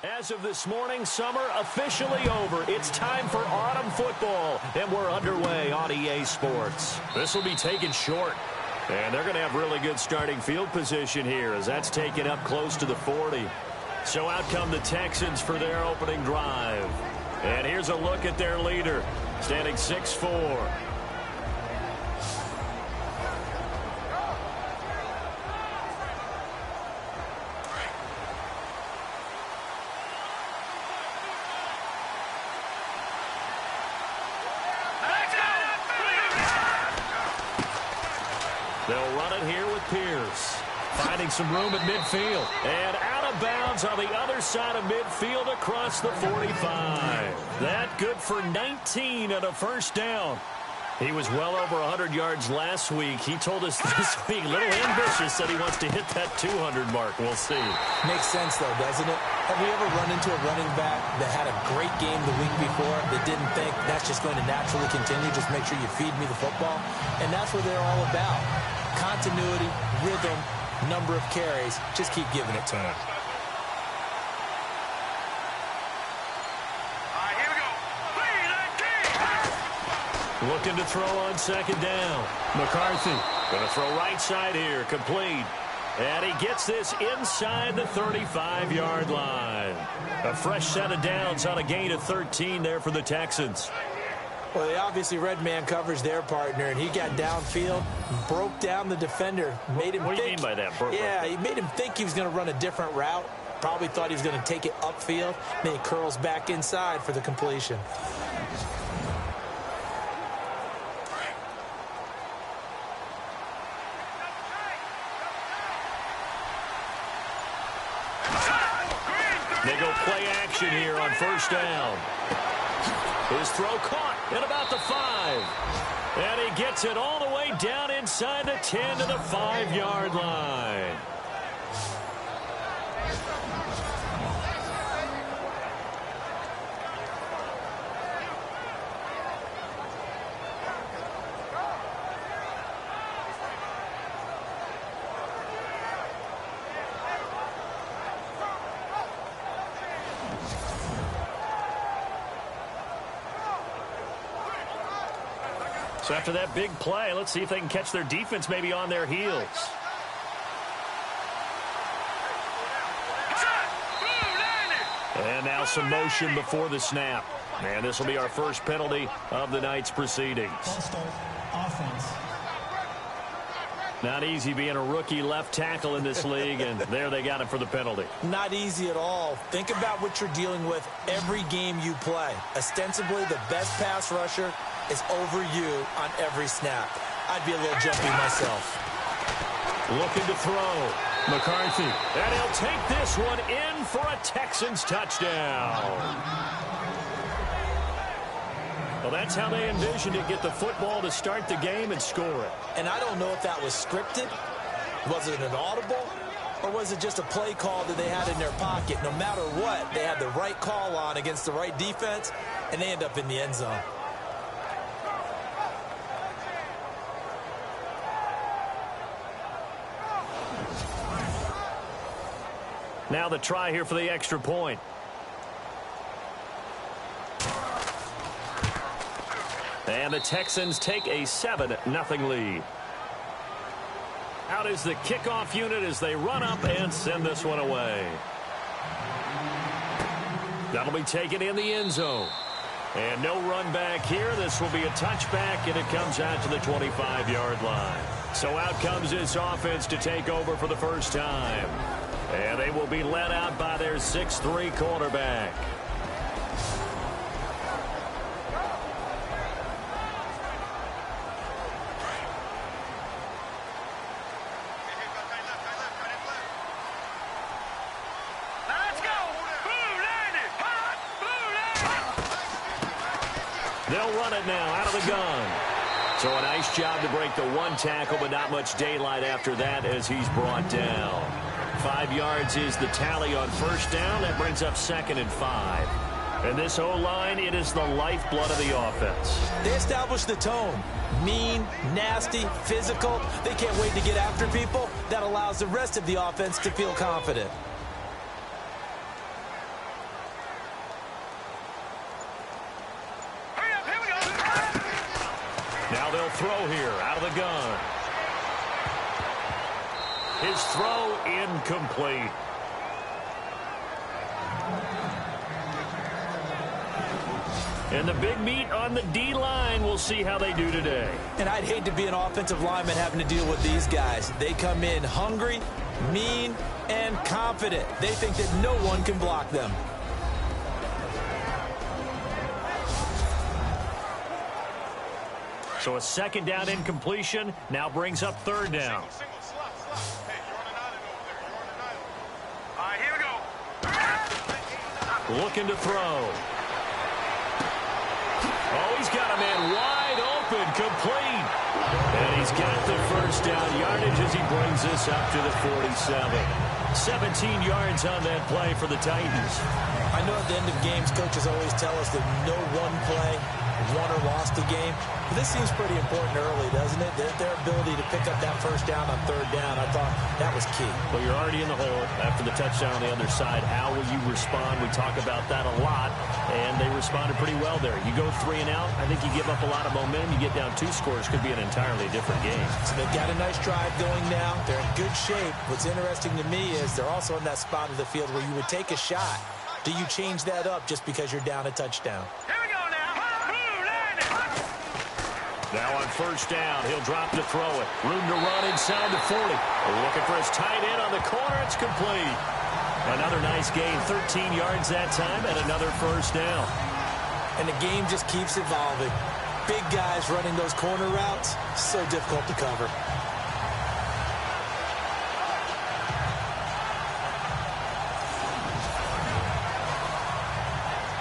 As of this morning, summer officially over. It's time for autumn football, and we're underway on EA Sports. This will be taken short, and they're going to have really good starting field position here as that's taken up close to the 40. So out come the Texans for their opening drive. And here's a look at their leader, standing 6'4". They'll run it here with Pierce. Finding some room at midfield. And out of bounds on the other side of midfield across the 45. That good for 19 and a first down. He was well over 100 yards last week. He told us this week, a little ambitious, said he wants to hit that 200 mark. We'll see. Makes sense, though, doesn't it? Have we ever run into a running back that had a great game the week before that didn't think that's just going to naturally continue? Just make sure you feed me the football. And that's what they're all about. Continuity, rhythm, number of carries. Just keep giving it to him. Looking to throw on second down. McCarthy going to throw right side here, complete. And he gets this inside the 35-yard line. A fresh set of downs on a gain of 13 there for the Texans. Well, they obviously red man coverage their partner, and he got downfield, broke down the defender, made him What do you mean by that? Yeah, he made him think he was going to run a different route. Probably thought he was going to take it upfield. Then he curls back inside for the completion. They go play action here on first down. His throw caught at about the 5. And he gets it all the way down inside the 10 to the 5-yard line. So after that big play, let's see if they can catch their defense maybe on their heels. And now some motion before the snap. And this will be our first penalty of the night's proceedings. Offense. Not easy being a rookie left tackle in this league, and there they got him for the penalty. Not easy at all. Think about what you're dealing with every game you play. Ostensibly, the best pass rusher is over you on every snap. I'd be a little jumpy myself. Looking to throw. McCarthy. And he'll take this one in for a Texans touchdown. Well, that's how they envisioned it. Get the football to start the game and score it. And I don't know if that was scripted. Was it an audible? Or was it just a play call that they had in their pocket? No matter what, they had the right call on against the right defense, and they end up in the end zone. Now the try here for the extra point. And the Texans take a 7-0 lead. Out is the kickoff unit as they run up and send this one away. That'll be taken in the end zone. And no run back here. This will be a touchback, and it comes out to the 25-yard line. So out comes this offense to take over for the first time. And they will be led out by their 6'3" quarterback. They'll run it now out of the gun. So a nice job to break the one tackle, but not much daylight after that as he's brought down. 5 yards is the tally on first down. That brings up 2nd and 5. And this O-line, it is the lifeblood of the offense. They established the tone. Mean, nasty, physical. They can't wait to get after people. That allows the rest of the offense to feel confident. They'll throw here out of the gun. His throw incomplete. And the big meat on the D-line, we'll see how they do today. And I'd hate to be an offensive lineman having to deal with these guys. They come in hungry, mean, and confident. They think that no one can block them. So a second down incompletion now brings up third down. Looking to throw. Oh, he's got a man wide open, complete. And he's got the first down yardage as he brings this up to the 47. 17 yards on that play for the Titans. I know at the end of games, coaches always tell us that no one play won or lost a game. But this seems pretty important early, doesn't it? Their ability to pick up that first down on third down, I thought that was key. Well, you're already in the hole after the touchdown on the other side. How will you respond? We talk about that a lot, and they responded pretty well there. You go 3 and out, I think you give up a lot of momentum. You get down 2 scores, could be an entirely different game. So they've got a nice drive going now. They're in good shape. What's interesting to me is they're also in that spot of the field where you would take a shot. Do you change that up just because you're down a touchdown? Now on first down, he'll drop to throw it. Room to run inside the 40. Looking for his tight end on the corner. It's complete. Another nice gain, 13 yards that time, and another first down. And the game just keeps evolving. Big guys running those corner routes, so difficult to cover.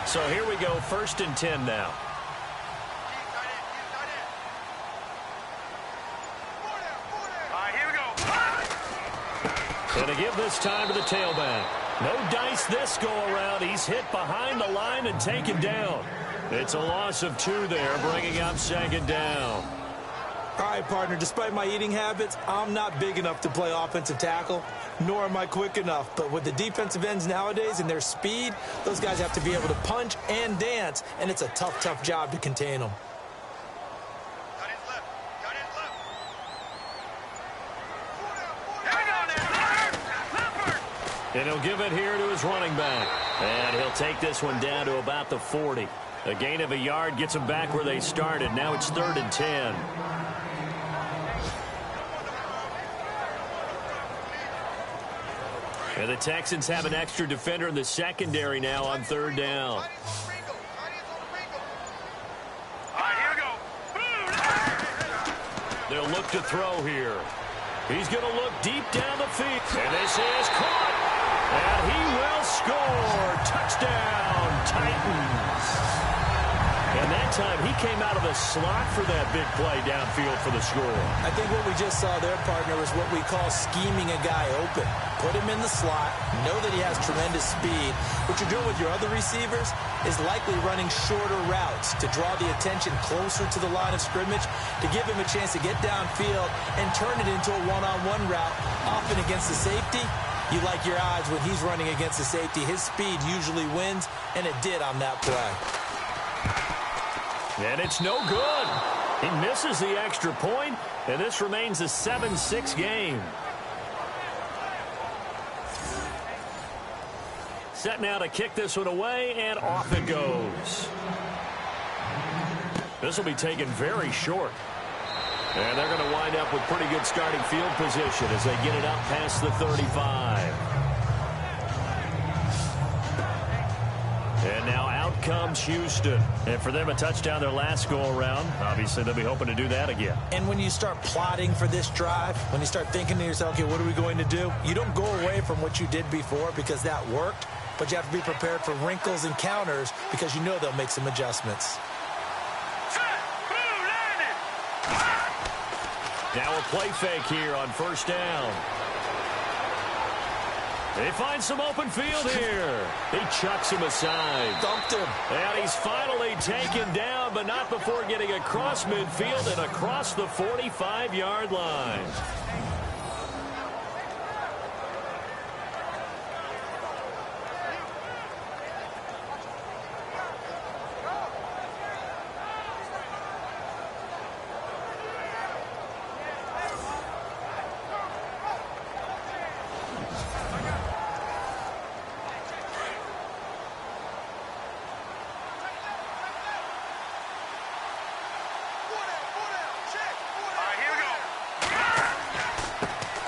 So here we go, 1st and 10 now. And to give this time to the tailback. No dice this go-around. He's hit behind the line and taken down. It's a loss of 2 there, bringing up 2nd down. All right, partner, despite my eating habits, I'm not big enough to play offensive tackle, nor am I quick enough. But with the defensive ends nowadays and their speed, those guys have to be able to punch and dance, and it's a tough, tough job to contain them. And he'll give it here to his running back. And he'll take this one down to about the 40. A gain of a yard gets them back where they started. Now it's 3rd and 10. And the Texans have an extra defender in the secondary now on 3rd down. They'll look to throw here. He's going to look deep down the field. And this is caught. And he will score. Touchdown, Titans. And that time he came out of the slot for that big play downfield for the score. I think what we just saw there, partner, was what we call scheming a guy open. Put him in the slot, know that he has tremendous speed. What you're doing with your other receivers is likely running shorter routes to draw the attention closer to the line of scrimmage, to give him a chance to get downfield and turn it into a one-on-one route, often against the safety. You like your odds when he's running against the safety. His speed usually wins, and it did on that play. And it's no good. He misses the extra point, and this remains a 7-6 game. Set now to kick this one away, and off it goes. This will be taken very short. And they're going to wind up with pretty good starting field position as they get it up past the 35. And now out comes Houston. And for them, a touchdown their last go-around. Obviously, they'll be hoping to do that again. And when you start plotting for this drive, when you start thinking to yourself, okay, what are we going to do? You don't go away from what you did before because that worked, but you have to be prepared for wrinkles and counters because you know they'll make some adjustments. Now a play fake here on 1st down. They find some open field here. He chucks him aside. Dumped him. And he's finally taken down, but not before getting across midfield and across the 45-yard line.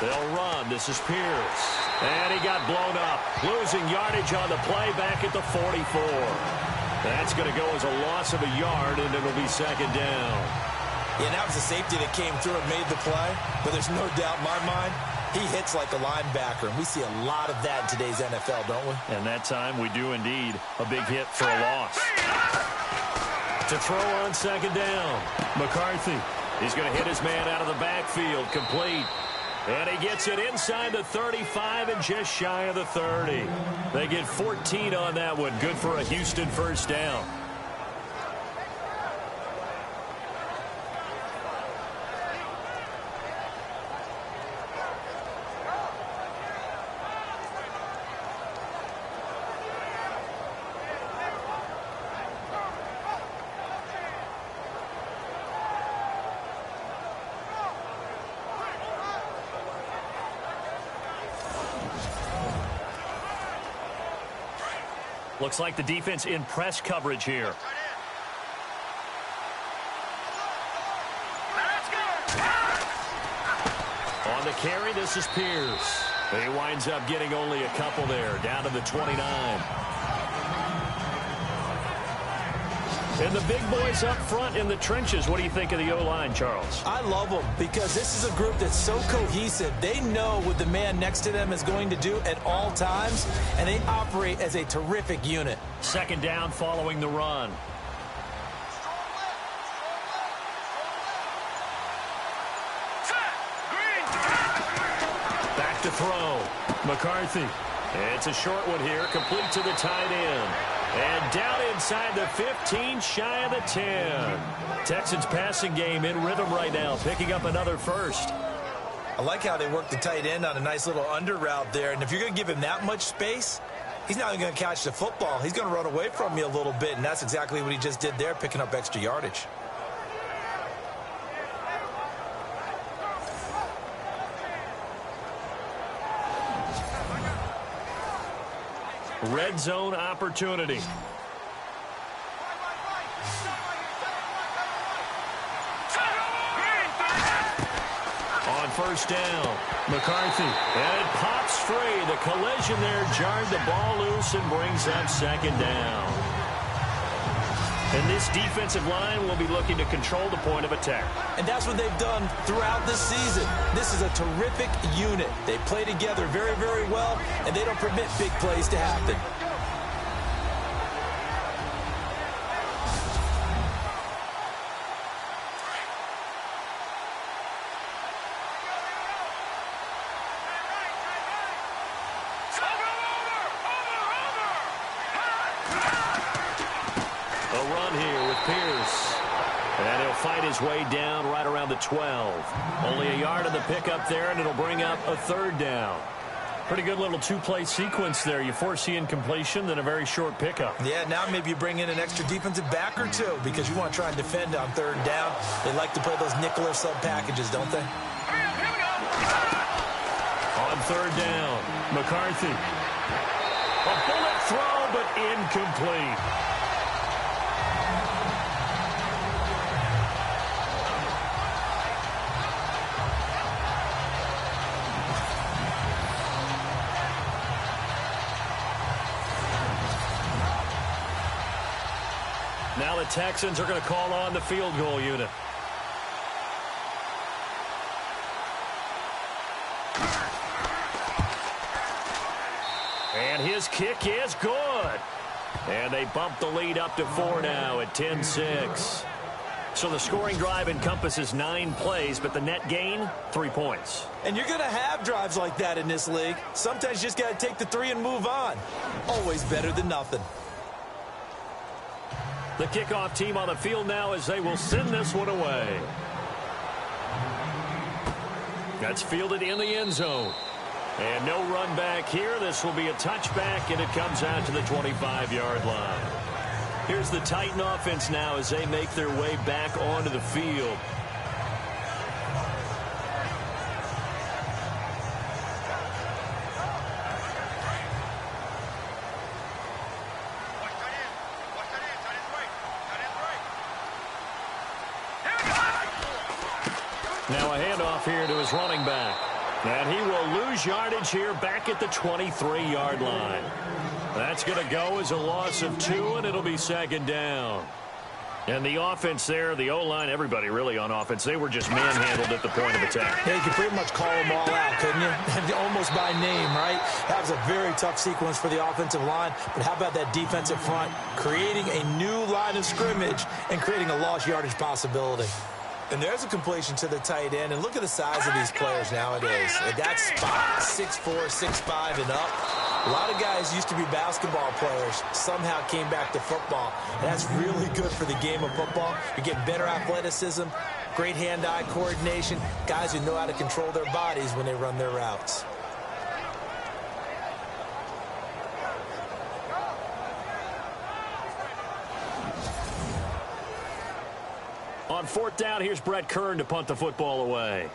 They'll run. This is Pierce. And he got blown up. Losing yardage on the play back at the 44. That's going to go as a loss of a yard, and it'll be second down. Yeah, that was a safety that came through and made the play. But there's no doubt in my mind, he hits like a linebacker. And we see a lot of that in today's NFL, don't we? And that time we do indeed. A big hit for a loss. To throw on second down. McCarthy. He's going to hit his man out of the backfield. Complete. And he gets it inside the 35 and just shy of the 30. They get 14 on that one. Good for a Houston first down. Looks like the defense in press coverage here. On the carry, this is Pierce. He winds up getting only a couple there, down to the 29. And the big boys up front in the trenches. What do you think of the O-line, Charles? I love them because this is a group that's so cohesive. They know what the man next to them is going to do at all times, and they operate as a terrific unit. Second down following the run. Back to throw. McCarthy. It's a short one here, complete to the tight end. And down inside the 15, shy of the 10. Texans passing game in rhythm right now, picking up another first. I like how they work the tight end on a nice little under route there. And if you're going to give him that much space, he's not even going to catch the football. He's going to run away from you a little bit, and that's exactly what he just did there, picking up extra yardage. Red zone opportunity. On first down, McCarthy. And it pops free. The collision there jarred the ball loose and brings up second down. And this defensive line will be looking to control the point of attack. And that's what they've done throughout this season. This is a terrific unit. They play together very, very well, and they don't permit big plays to happen. Fight his way down right around the 12. Only a yard of the pickup there, and it'll bring up a third down. Pretty good little two-play sequence there. You foresee incompletion, then a very short pickup. Yeah, now maybe you bring in an extra defensive back or two because you want to try and defend on third down. They like to play those nickel or sub packages, don't they? On third down, McCarthy. A bullet throw, but incomplete. Now the Texans are going to call on the field goal unit. And his kick is good. And they bump the lead up to 4 now at 10-6. So the scoring drive encompasses 9 plays, but the net gain, 3 points. And you're going to have drives like that in this league. Sometimes you just got to take the 3 and move on. Always better than nothing. The kickoff team on the field now as they will send this one away. That's fielded in the end zone. And no run back here. This will be a touchback, and it comes out to the 25-yard line. Here's the Titan offense now as they make their way back onto the field. Now a handoff here to his running back. And he will lose yardage here back at the 23-yard line. That's going to go as a loss of 2, and it'll be second down. And the offense there, the O-line, everybody really on offense, they were just manhandled at the point of attack. Yeah, you could pretty much call them all out, couldn't you? Almost by name, right? That was a very tough sequence for the offensive line. But how about that defensive front creating a new line of scrimmage and creating a lost yardage possibility? And there's a completion to the tight end. And look at the size of these players nowadays. At that spot, 6'4", 6'5", and up. A lot of guys used to be basketball players, somehow came back to football. And that's really good for the game of football. You get better athleticism, great hand-eye coordination, guys who know how to control their bodies when they run their routes. On fourth down, here's Brett Kern to punt the football away.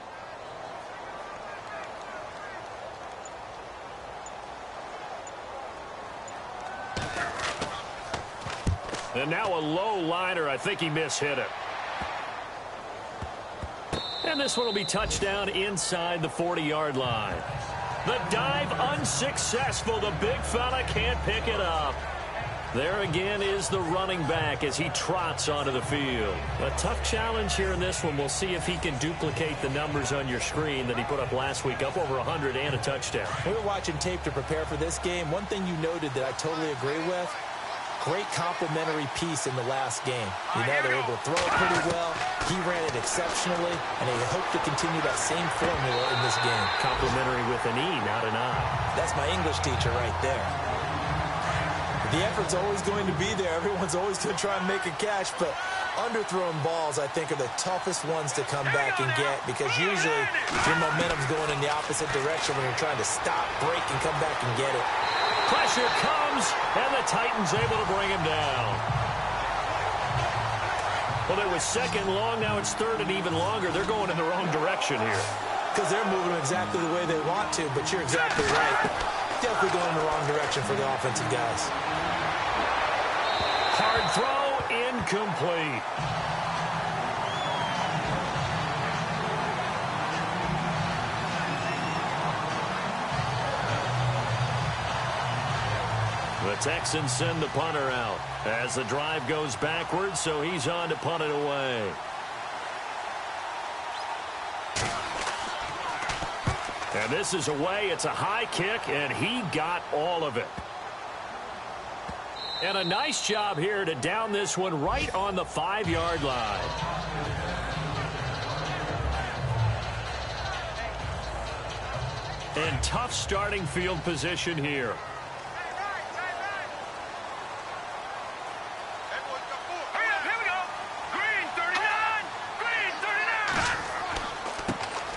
And now a low liner. I think he mishit it. And this one will be touchdown inside the 40-yard line. The dive unsuccessful. The big fella can't pick it up. There again is the running back as he trots onto the field. A tough challenge here in this one. We'll see if he can duplicate the numbers on your screen that he put up last week, up over 100 and a touchdown. We were watching tape to prepare for this game. One thing you noted that I totally agree with, great complementary piece in the last game. You know, they're able to throw it pretty well. He ran it exceptionally, and they hope to continue that same formula in this game. Complementary with an E, not an I. That's my English teacher right there. The effort's always going to be there. Everyone's always going to try and make a catch, but underthrown balls, I think, are the toughest ones to come back and get because usually your momentum's going in the opposite direction when you're trying to stop, break, and come back and get it. Pressure comes, and the Titans able to bring him down. Well, it was second long. Now it's third and even longer. They're going in the wrong direction here. Because they're moving exactly the way they want to, but you're exactly right. Definitely going in the wrong direction for the offensive guys. Hard throw, incomplete. The Texans send the punter out as the drive goes backwards, so he's on to punt it away. And this is away. It's a high kick, and he got all of it. And a nice job here to down this one right on the 5-yard line. And tough starting field position here.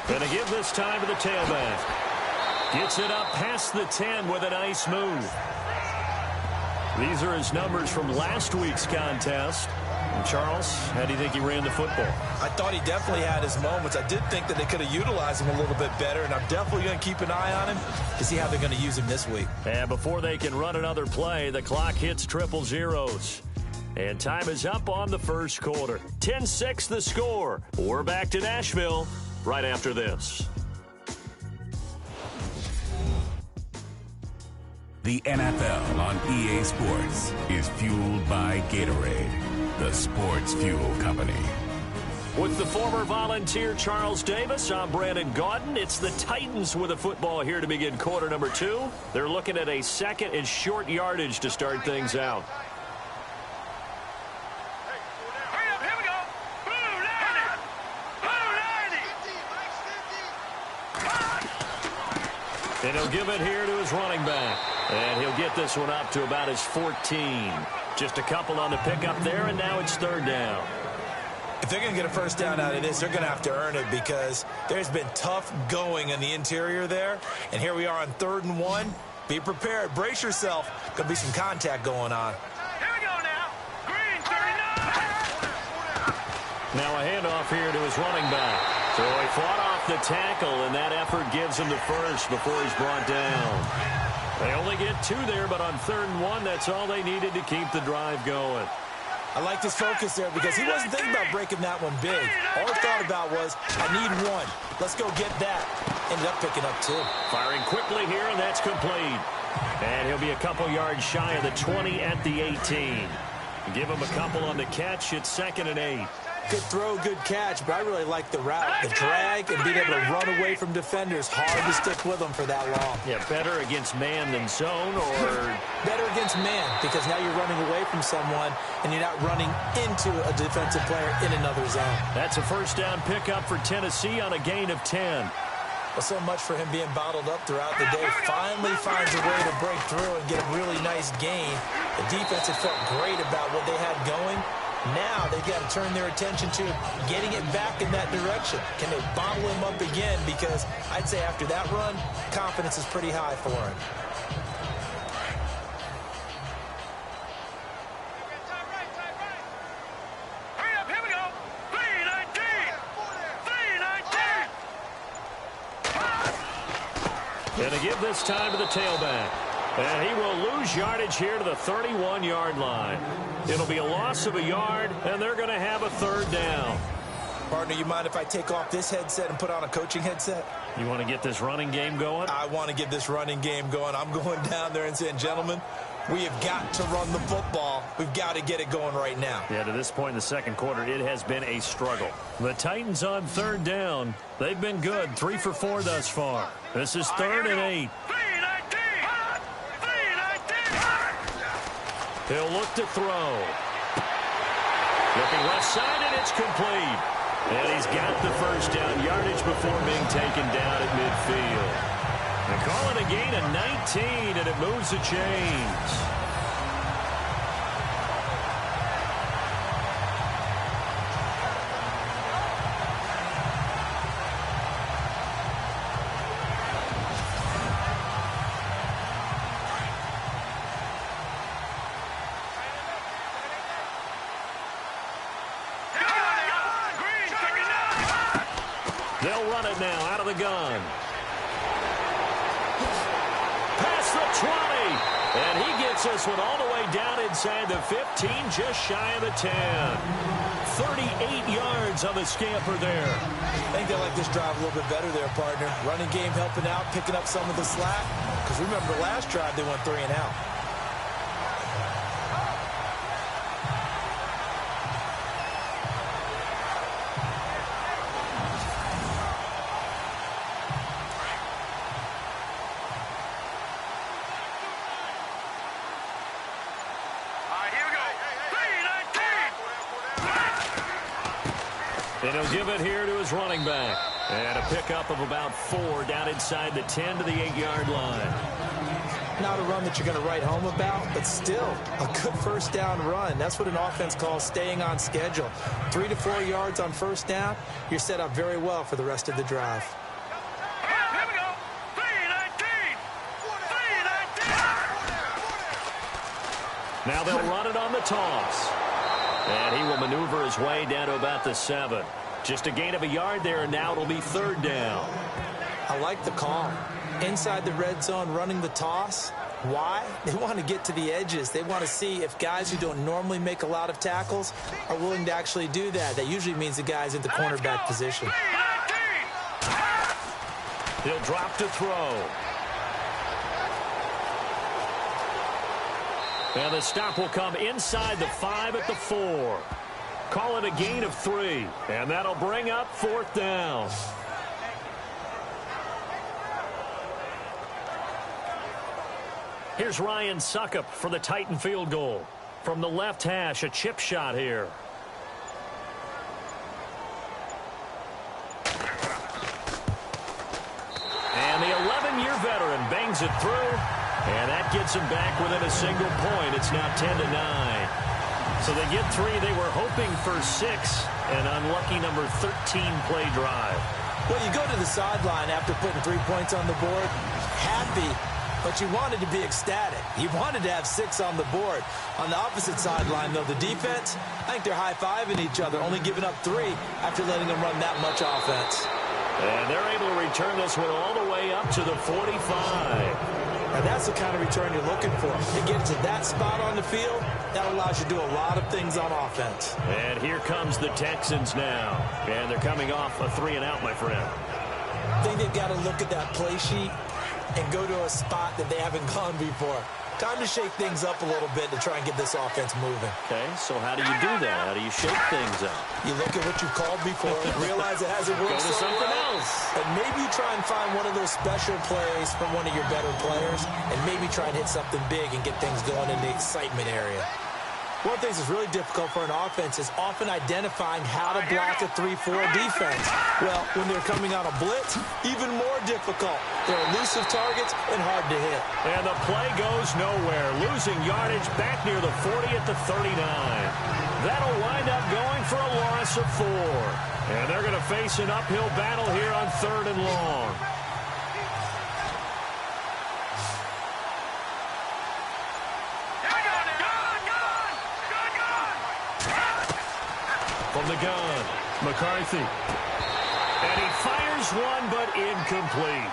Going to give this time to the tailback. Gets it up past the 10 with a nice move. These are his numbers from last week's contest. And Charles, how do you think he ran the football? I thought he definitely had his moments. I did think that they could have utilized him a little bit better, and I'm definitely going to keep an eye on him to see how they're going to use him this week. And before they can run another play, the clock hits triple zeros. And time is up on the first quarter. 10-6 the score. We're back to Nashville right after this. The NFL on EA Sports is fueled by Gatorade, the sports fuel company. With the former Volunteer Charles Davis, I'm Brandon Gaudin. It's the Titans with a football here to begin quarter number 2. They're looking at a second and short yardage to start things out. And he'll give it here to his running back. And he'll get this one up to about his 14. Just a couple on the pickup there, and now it's third down. If they're going to get a first down out of this, they're going to have to earn it because there's been tough going in the interior there. And here we are on 3rd and 1. Be prepared. Brace yourself. Going to be some contact going on. Here we go now. Green, 39. Now a handoff here to his running back. So he fought off the tackle, and that effort gives him the first before he's brought down. They only get 2 there, but on 3rd and 1, that's all they needed to keep the drive going. I like his focus there because he wasn't thinking about breaking that one big. All he thought about was, I need 1. Let's go get that. ended up picking up 2. Firing quickly here, and that's complete. And he'll be a couple yards shy of the 20 at the 18. Give him a couple on the catch. It's 2nd and 8. Good throw, good catch, but I really like the route, the drag, and being able to run away from defenders. Hard to stick with them for that long. Yeah, better against man than zone, or... Better against man, because now you're running away from someone, and you're not running into a defensive player in another zone. That's a first down pickup for Tennessee on a gain of 10. Well, so much for him being bottled up throughout the day. Finally finds a way to break through and get a really nice gain. The defense had felt great about what they had going. Now they've got to turn their attention to getting it back in that direction. Can they bottle him up again? Because I'd say after that run, confidence is pretty high for him. Hurry up, here we go. 3-19. 3-19. And to give this time to the tailback. And he will lose yardage here to the 31-yard line. It'll be a loss of a yard, and they're going to have a 3rd down. Partner, you mind if I take off this headset and put on a coaching headset? You want to get this running game going? I want to get this running game going. I'm going down there and saying, gentlemen, we have got to run the football. We've got to get it going right now. Yeah, to this point in the second quarter, it has been a struggle. The Titans on 3rd down. They've been good, 3 for 4 thus far. This is 3rd and 8. 3-19. 3-19. He'll look to throw. Looking left side, and it's complete. And he's got the first down yardage before being taken down at midfield. They call it a gain of 19, and it moves the chains. They'll run it now out of the gun. Past the 20. And he gets this one all the way down inside the 15, just shy of the 10. 38 yards on the scamper there. I think they like this drive a little bit better there, partner. Running game helping out, picking up some of the slack. Because remember, last drive they went 3 and out. And he'll give it here to his running back. And a pickup of about 4 down inside the 10 to the 8-yard line. Not a run that you're going to write home about, but still a good first down run. That's what an offense calls staying on schedule. 3 to 4 yards on first down, you're set up very well for the rest of the drive. Here we go. 3-19. 3-19. Now they'll run it on the toss. And he will maneuver his way down to about the 7. Just a gain of a yard there, and now it'll be 3rd down. I like the call. Inside the red zone, running the toss. Why? They want to get to the edges. They want to see if guys who don't normally make a lot of tackles are willing to actually do that. That usually means the guys at the cornerback position. 3-19. He'll drop to throw. And the stop will come inside the 5 at the 4. Call it a gain of 3. And that'll bring up 4th down. Here's Ryan Suckup for the Titan field goal. From the left hash, a chip shot here. And the 11-year veteran bangs it through. And that gets them back within a single point. It's now 10-9. So they get 3. They were hoping for 6. An unlucky number 13 play drive. Well, you go to the sideline after putting 3 points on the board, happy, but you wanted to be ecstatic. You wanted to have 6 on the board. On the opposite sideline, though, the defense, I think they're high-fiving each other, only giving up 3 after letting them run that much offense. And they're able to return this one all the way up to the 45. And that's the kind of return you're looking for. To get to that spot on the field, that allows you to do a lot of things on offense. And here comes the Texans now. And they're coming off a 3-and-out, my friend. think they've got to look at that play sheet and go to a spot that they haven't gone before. Time to shake things up a little bit to try and get this offense moving. Okay, so how do you do that? How do you shake things up? You look at what you called before, realize it hasn't worked Go to so something well, else. and maybe try and find one of those special plays from one of your better players, and maybe try and hit something big and get things going in the excitement area. One of the things that's really difficult for an offense is often identifying how to block a 3-4 defense. Well, when they're coming on a blitz, even more difficult. They're elusive targets and hard to hit. And the play goes nowhere. Losing yardage back near the 40 at the 39. That'll wind up going for a loss of 4. And they're going to face an uphill battle here on 3rd and long. From the gun, McCarthy. And he fires one, but incomplete.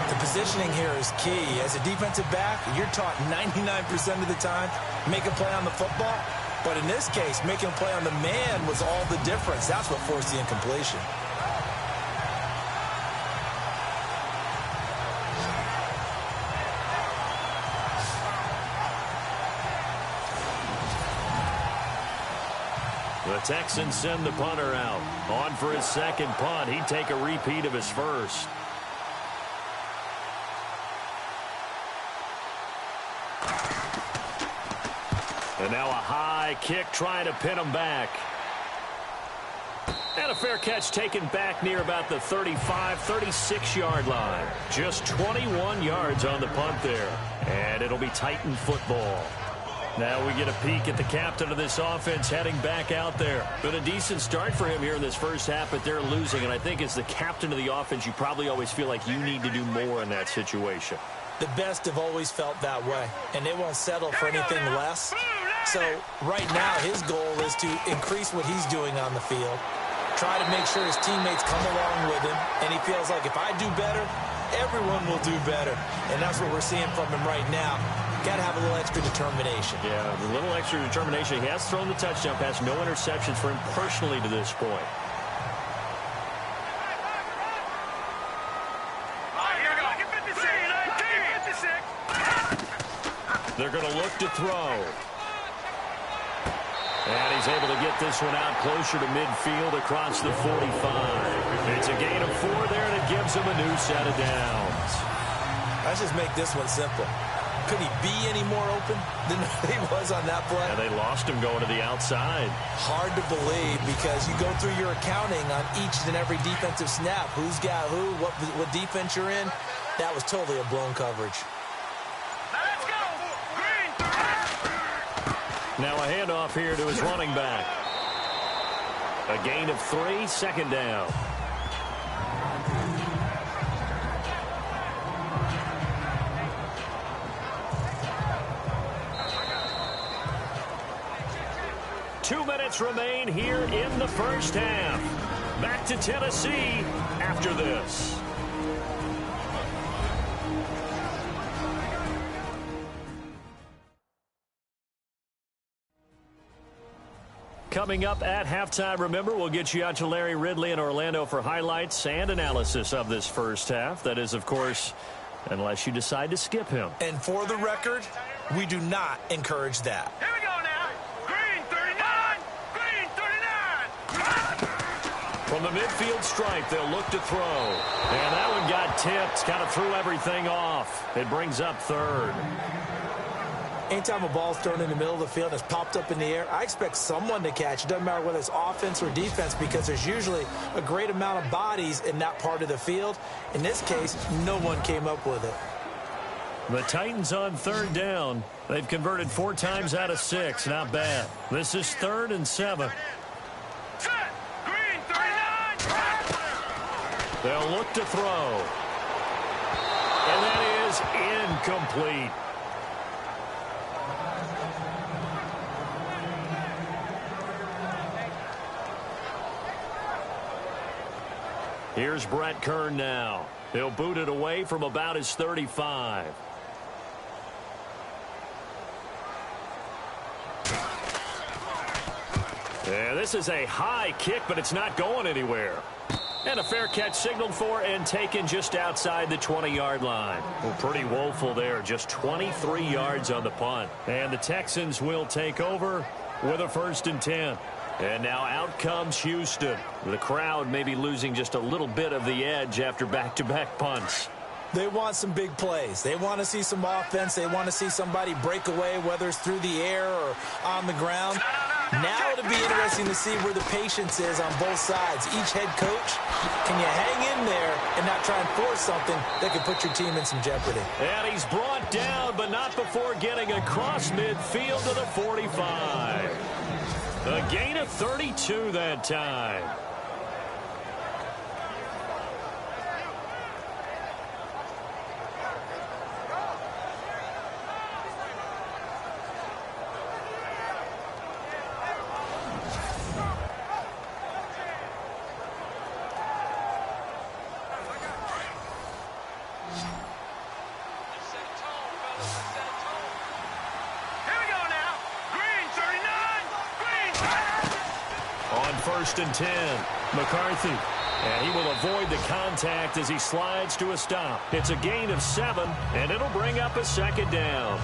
The positioning here is key. As a defensive back, you're taught 99% of the time, make a play on the football. But in this case, making a play on the man was all the difference. That's what forced the incompletion. The Texans send the punter out. On for his second punt. He'd take a repeat of his first. And now a high kick trying to pin him back. And a fair catch taken back near about the 35, 36-yard line. Just 21 yards on the punt there. And it'll be Titan football. Now we get a peek at the captain of this offense heading back out there. Been a decent start for him here in this first half, but they're losing. And I think as the captain of the offense, you probably always feel like you need to do more in that situation. The best have always felt that way, and they won't settle for anything less. So right now his goal is to increase what he's doing on the field, try to make sure his teammates come along with him, and he feels like if I do better, everyone will do better. And that's what we're seeing from him right now. Got to have a little extra determination. Yeah, a little extra determination. He has thrown the touchdown pass. No interceptions for him personally to this point. They're going to look to throw. And he's able to get this one out closer to midfield across the 45. It's a gain of 4 there, and it gives him a new set of downs. Let's just make this one simple. Could he be any more open than he was on that play? And they lost him going to the outside. Hard to believe because you go through your accounting on each and every defensive snap. Who's got who, what defense you're in. That was totally a blown coverage. Let's go! Green. Now a handoff here to his running back. A gain of 3, second down. Two minutes remain here in the first half. Back to Tennessee after this. Coming up at halftime, remember, we'll get you out to Larry Ridley in Orlando for highlights and analysis of this first half. That is, of course, unless you decide to skip him. And for the record, we do not encourage that. Here we go now. Green 39. Green 39. From the midfield stripe, they'll look to throw. And that one got tipped, kind of threw everything off. It brings up 3rd. Anytime a ball's thrown in the middle of the field and it's popped up in the air, I expect someone to catch. It doesn't matter whether it's offense or defense because there's usually a great amount of bodies in that part of the field. In this case, no one came up with it. The Titans on 3rd down. They've converted 4 times out of 6. Not bad. This is 3rd and 7. Set. Green 39. They'll look to throw. And that is incomplete. Here's Brett Kern now. He'll boot it away from about his 35. And this is a high kick, but it's not going anywhere. And a fair catch signaled for and taken just outside the 20-yard line. Well, pretty woeful there. Just 23 yards on the punt. And the Texans will take over with a 1st and 10. And now out comes Houston. The crowd may be losing just a little bit of the edge after back-to-back punts. They want some big plays. They want to see some offense. They want to see somebody break away, whether it's through the air or on the ground. Now it'll be interesting to see where the patience is on both sides. Each head coach, can you hang in there and not try and force something that could put your team in some jeopardy? And he's brought down, but not before getting across midfield to the 45. A gain of 32 that time. On 1st and 10, McCarthy. And he will avoid the contact as he slides to a stop. It's a gain of 7, and it'll bring up a 2nd down.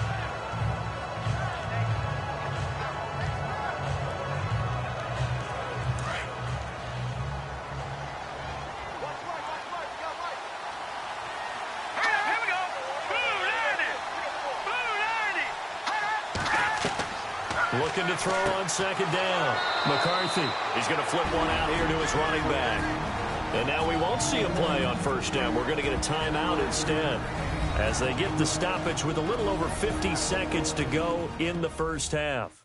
Looking to throw on 2nd down. McCarthy. He's going to flip one out here to his running back. And now we won't see a play on 1st down. We're going to get a timeout instead as they get the stoppage with a little over 50 seconds to go in the 1st half.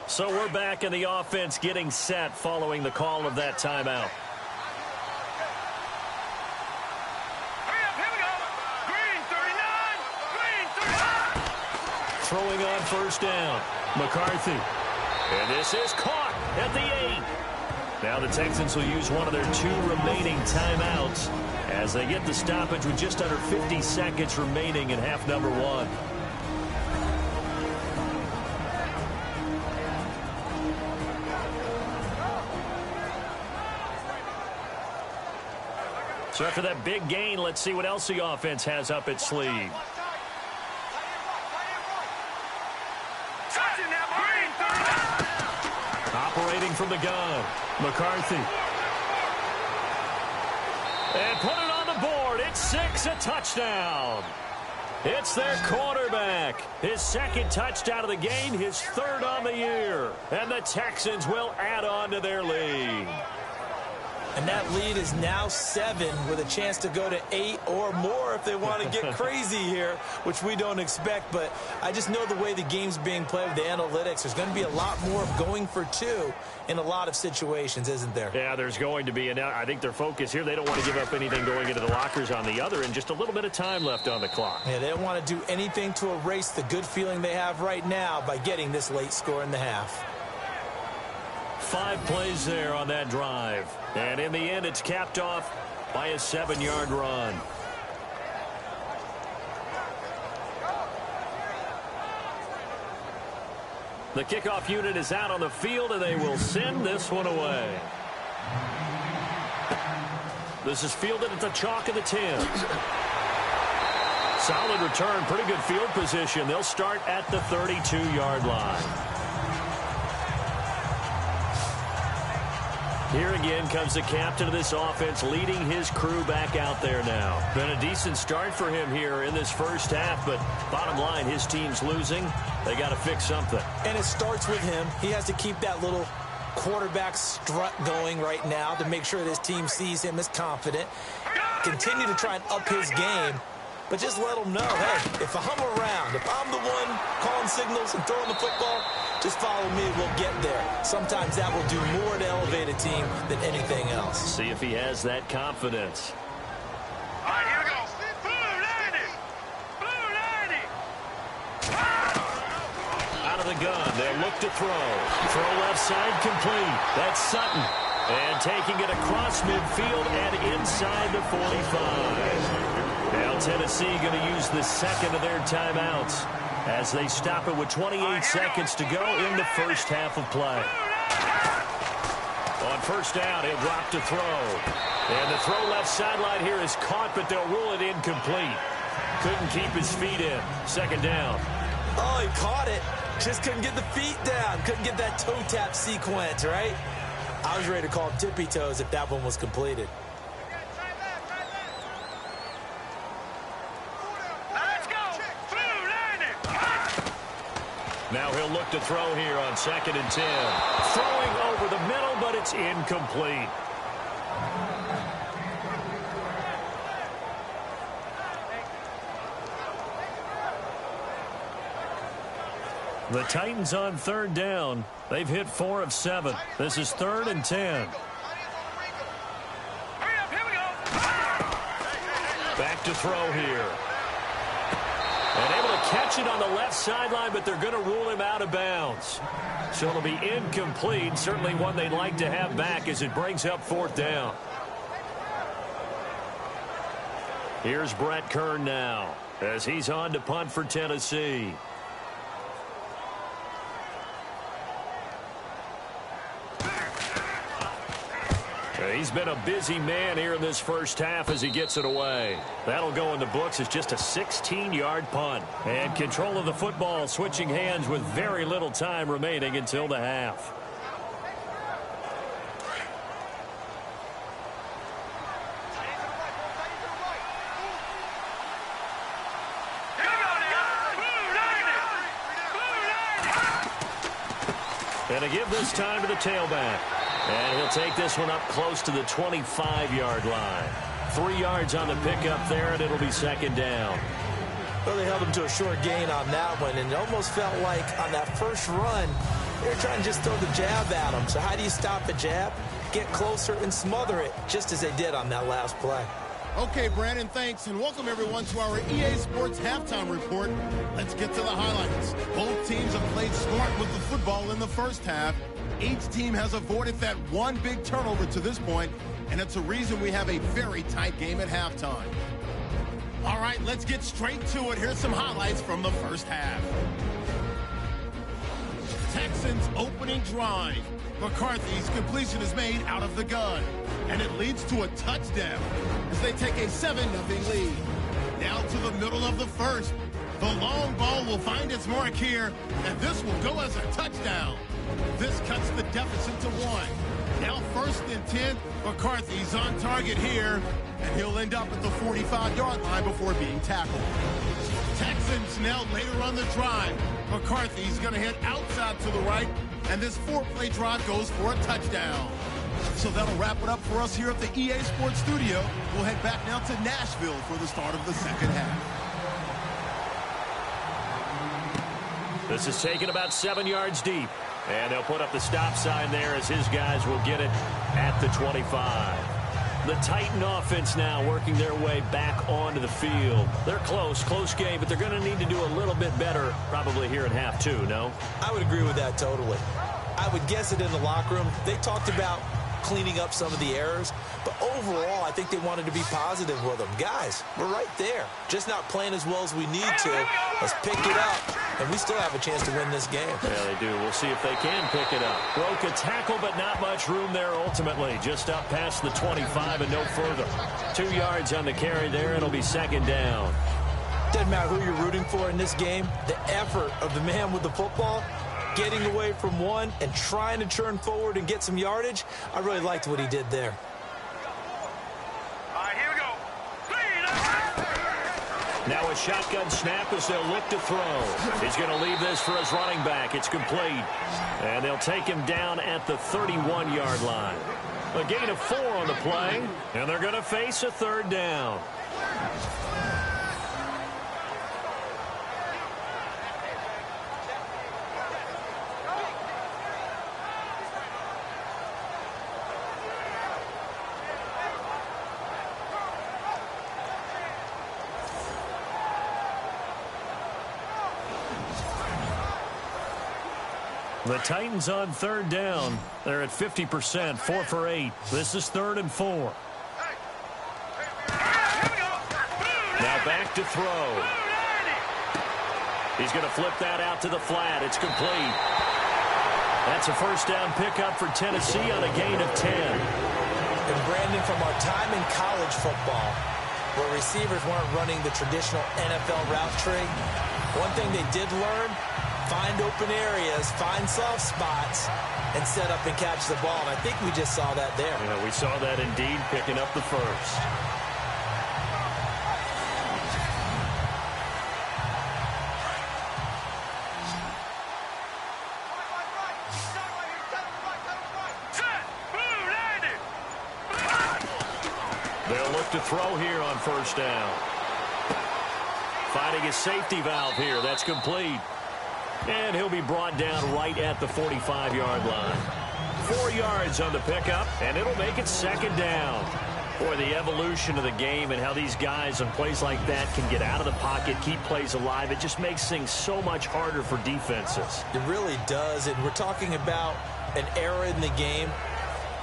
So we're back in the offense getting set following the call of that timeout. Throwing on 1st down. McCarthy. And this is caught at the 8. Now the Texans will use one of their 2 remaining timeouts as they get the stoppage with just under 50 seconds remaining in half number 1. So after that big gain, let's see what else the offense has up its sleeve. Operating from the gun, McCarthy. And put it on the board. It's 6, a touchdown. It's their quarterback. His 2nd touchdown of the game, his 3rd on the year. And the Texans will add on to their lead. And that lead is now 7 with a chance to go to 8 or more if they want to get crazy here, which we don't expect. But I just know the way the game's being played with the analytics, there's going to be a lot more of going for 2 in a lot of situations, isn't there? Yeah, there's going to be. And now I think their focus here, they don't want to give up anything going into the lockers on the other, and just a little bit of time left on the clock. Yeah, they don't want to do anything to erase the good feeling they have right now by getting this late score in the half. 5 plays there on that drive. And in the end, it's capped off by a 7-yard run. The kickoff unit is out on the field, and they will send this one away. This is fielded at the chalk of the 10. Solid return, pretty good field position. They'll start at the 32-yard line. Here again comes the captain of this offense, leading his crew back out there now. Been a decent start for him here in this 1st half, but bottom line, his team's losing. They got to fix something. And it starts with him. He has to keep that little quarterback strut going right now to make sure that his team sees him as confident. Continue to try and up his game, but just let him know, hey, if I'm around, if I'm the one calling signals and throwing the football, just follow me, we'll get there. Sometimes that will do more to elevate a team than anything else. See if he has that confidence. All right, here we go. Blue 90. Out of the gun, they'll look to throw. Throw left side complete. That's Sutton. And taking it across midfield and inside the 45. Now Tennessee going to use the 2nd of their timeouts as they stop it with 28 seconds to go in the first half of play. On first down, he'll drop to throw. And the throw left sideline here is caught, but they'll rule it incomplete. Couldn't keep his feet in. Second down. Oh, he caught it. Just couldn't get the feet down. Couldn't get that toe tap sequence, right? I was ready to call him tippy toes if that one was completed. Now he'll look to throw here on 2nd and 10. Throwing over the middle, but it's incomplete. The Titans on 3rd down. They've hit 4 of 7. This is 3rd and 10. Back to throw here. And able to catch it on the left sideline, but they're going to rule him out of bounds. So it'll be incomplete. Certainly one they'd like to have back as it brings up 4th down. Here's Brett Kern now as he's on to punt for Tennessee. He's been a busy man here in this first half as he gets it away. That'll go in the books as just a 16-yard punt. And control of the football switching hands with very little time remaining until the half. And a give this time to the tailback. And he'll take this one up close to the 25-yard line. 3 yards on the pickup there, and it'll be 2nd down. Well, they held him to a short gain on that one, and it almost felt like on that first run, they were trying to just throw the jab at him. So how do you stop the jab? Get closer and smother it, just as they did on that last play. Okay, Brandon, thanks, and welcome everyone to our EA Sports Halftime Report. Let's get to the highlights. Both teams have played smart with the football in the first half. Each team has avoided that one big turnover to this point, and it's a reason we have a very tight game at halftime. All right, let's get straight to it. Here's some highlights from the first half. Texans opening drive. McCarthy's completion is made out of the gun, and it leads to a touchdown as they take a 7-0 lead. Now to the middle of the first. The long ball will find its mark here, and this will go as a touchdown. This cuts the deficit to 1. Now 1st and 10. McCarthy's on target here, and he'll end up at the 45-yard line before being tackled. Texans now later on the drive. McCarthy's going to hit outside to the right, and this 4-play drive goes for a touchdown. So that'll wrap it up for us here at the EA Sports Studio. We'll head back now to Nashville for the start of the second half. This is taken about 7 yards deep. And they'll put up the stop sign there as his guys will get it at the 25. The Titan offense now working their way back onto the field. They're close game, but they're going to need to do a little bit better probably here in half 2, no? I would agree with that totally. I would guess it in the locker room. They talked about cleaning up some of the errors, but overall, I think they wanted to be positive with them. Guys, we're right there. Just not playing as well as we need to. Let's pick it up, and we still have a chance to win this game. Yeah, they do. We'll see if they can pick it up. Broke a tackle, but not much room there ultimately. Just up past the 25 and no further. 2 yards on the carry there. It'll be 2nd down. Doesn't matter who you're rooting for in this game. The effort of the man with the football, getting away from one and trying to turn forward and get some yardage, I really liked what he did there. All right, here we go. Now a shotgun snap as they'll look to throw. He's going to leave this for his running back. It's complete. And they'll take him down at the 31-yard line. A gain of 4 on the play, and they're going to face a 3rd down. The Titans on 3rd down. They're at 50%, 4 for 8. This is 3rd and 4. Now back to throw. He's going to flip that out to the flat. It's complete. That's a first down pickup for Tennessee on a gain of 10. And Brandon, from our time in college football, where receivers weren't running the traditional NFL route tree, one thing they did learn, find open areas, find soft spots, and set up and catch the ball. And I think we just saw that there. Yeah, we saw that indeed, picking up the first. They'll look to throw here on first down. Finding his safety valve here. That's complete. And he'll be brought down right at the 45-yard line. 4 yards on the pickup, and it'll make it second down. Boy, the evolution of the game and how these guys on plays like that can get out of the pocket, keep plays alive, it just makes things so much harder for defenses. It really does, and we're talking about an era in the game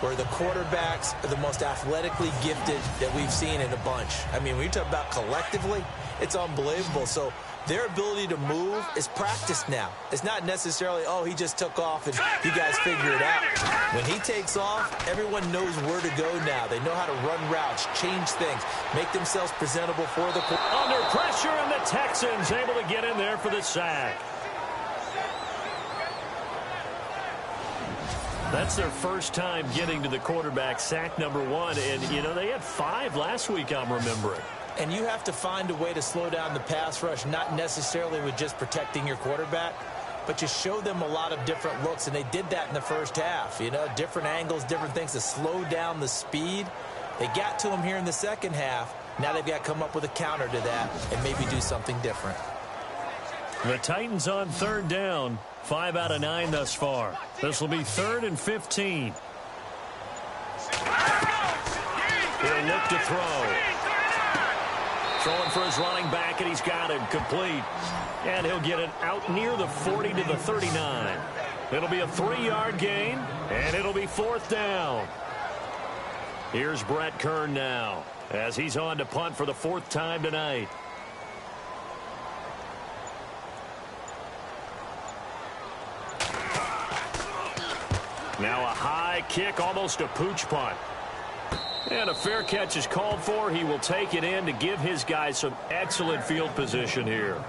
where the quarterbacks are the most athletically gifted that we've seen in a bunch. I mean, when you talk about collectively, it's unbelievable. So their ability to move is practiced now. It's not necessarily, oh, he just took off and you guys figure it out. When he takes off, everyone knows where to go now. They know how to run routes, change things, make themselves presentable for the... Under pressure, and the Texans able to get in there for the sack. That's their first time getting to the quarterback, sack number 1. And, you know, they had 5 last week, I'm remembering. And you have to find a way to slow down the pass rush, not necessarily with just protecting your quarterback, but you show them a lot of different looks, and they did that in the first half. You know, different angles, different things to slow down the speed. They got to him here in the second half. Now they've got to come up with a counter to that and maybe do something different. The Titans on third down. 5 out of 9 thus far. This will be 3rd and 15. He'll look to throw. Throwing for his running back, and he's got him complete. And he'll get it out near the 40 to the 39. It'll be a 3-yard gain, and it'll be 4th down. Here's Brett Kern now, as he's on to punt for the 4th time tonight. Now a high kick, almost a pooch punt. And a fair catch is called for. He will take it in to give his guys some excellent field position here.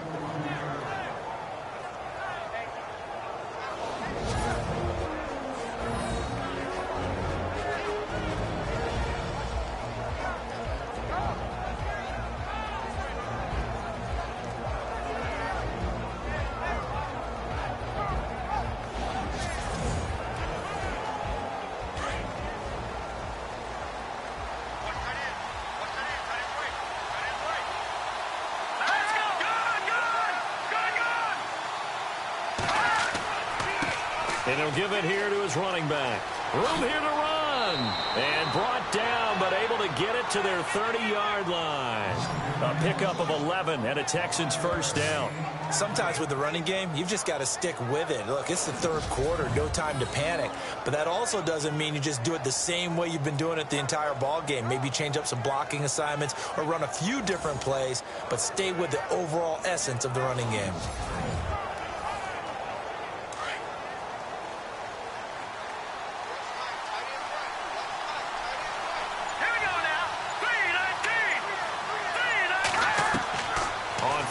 And he'll give it here to his running back. Room here to run. And brought down, but able to get it to their 30-yard line. A pickup of 11 and a Texans first down. Sometimes with the running game, you've just got to stick with it. Look, it's the 3rd quarter, no time to panic. But that also doesn't mean you just do it the same way you've been doing it the entire ball game. Maybe change up some blocking assignments or run a few different plays, but stay with the overall essence of the running game.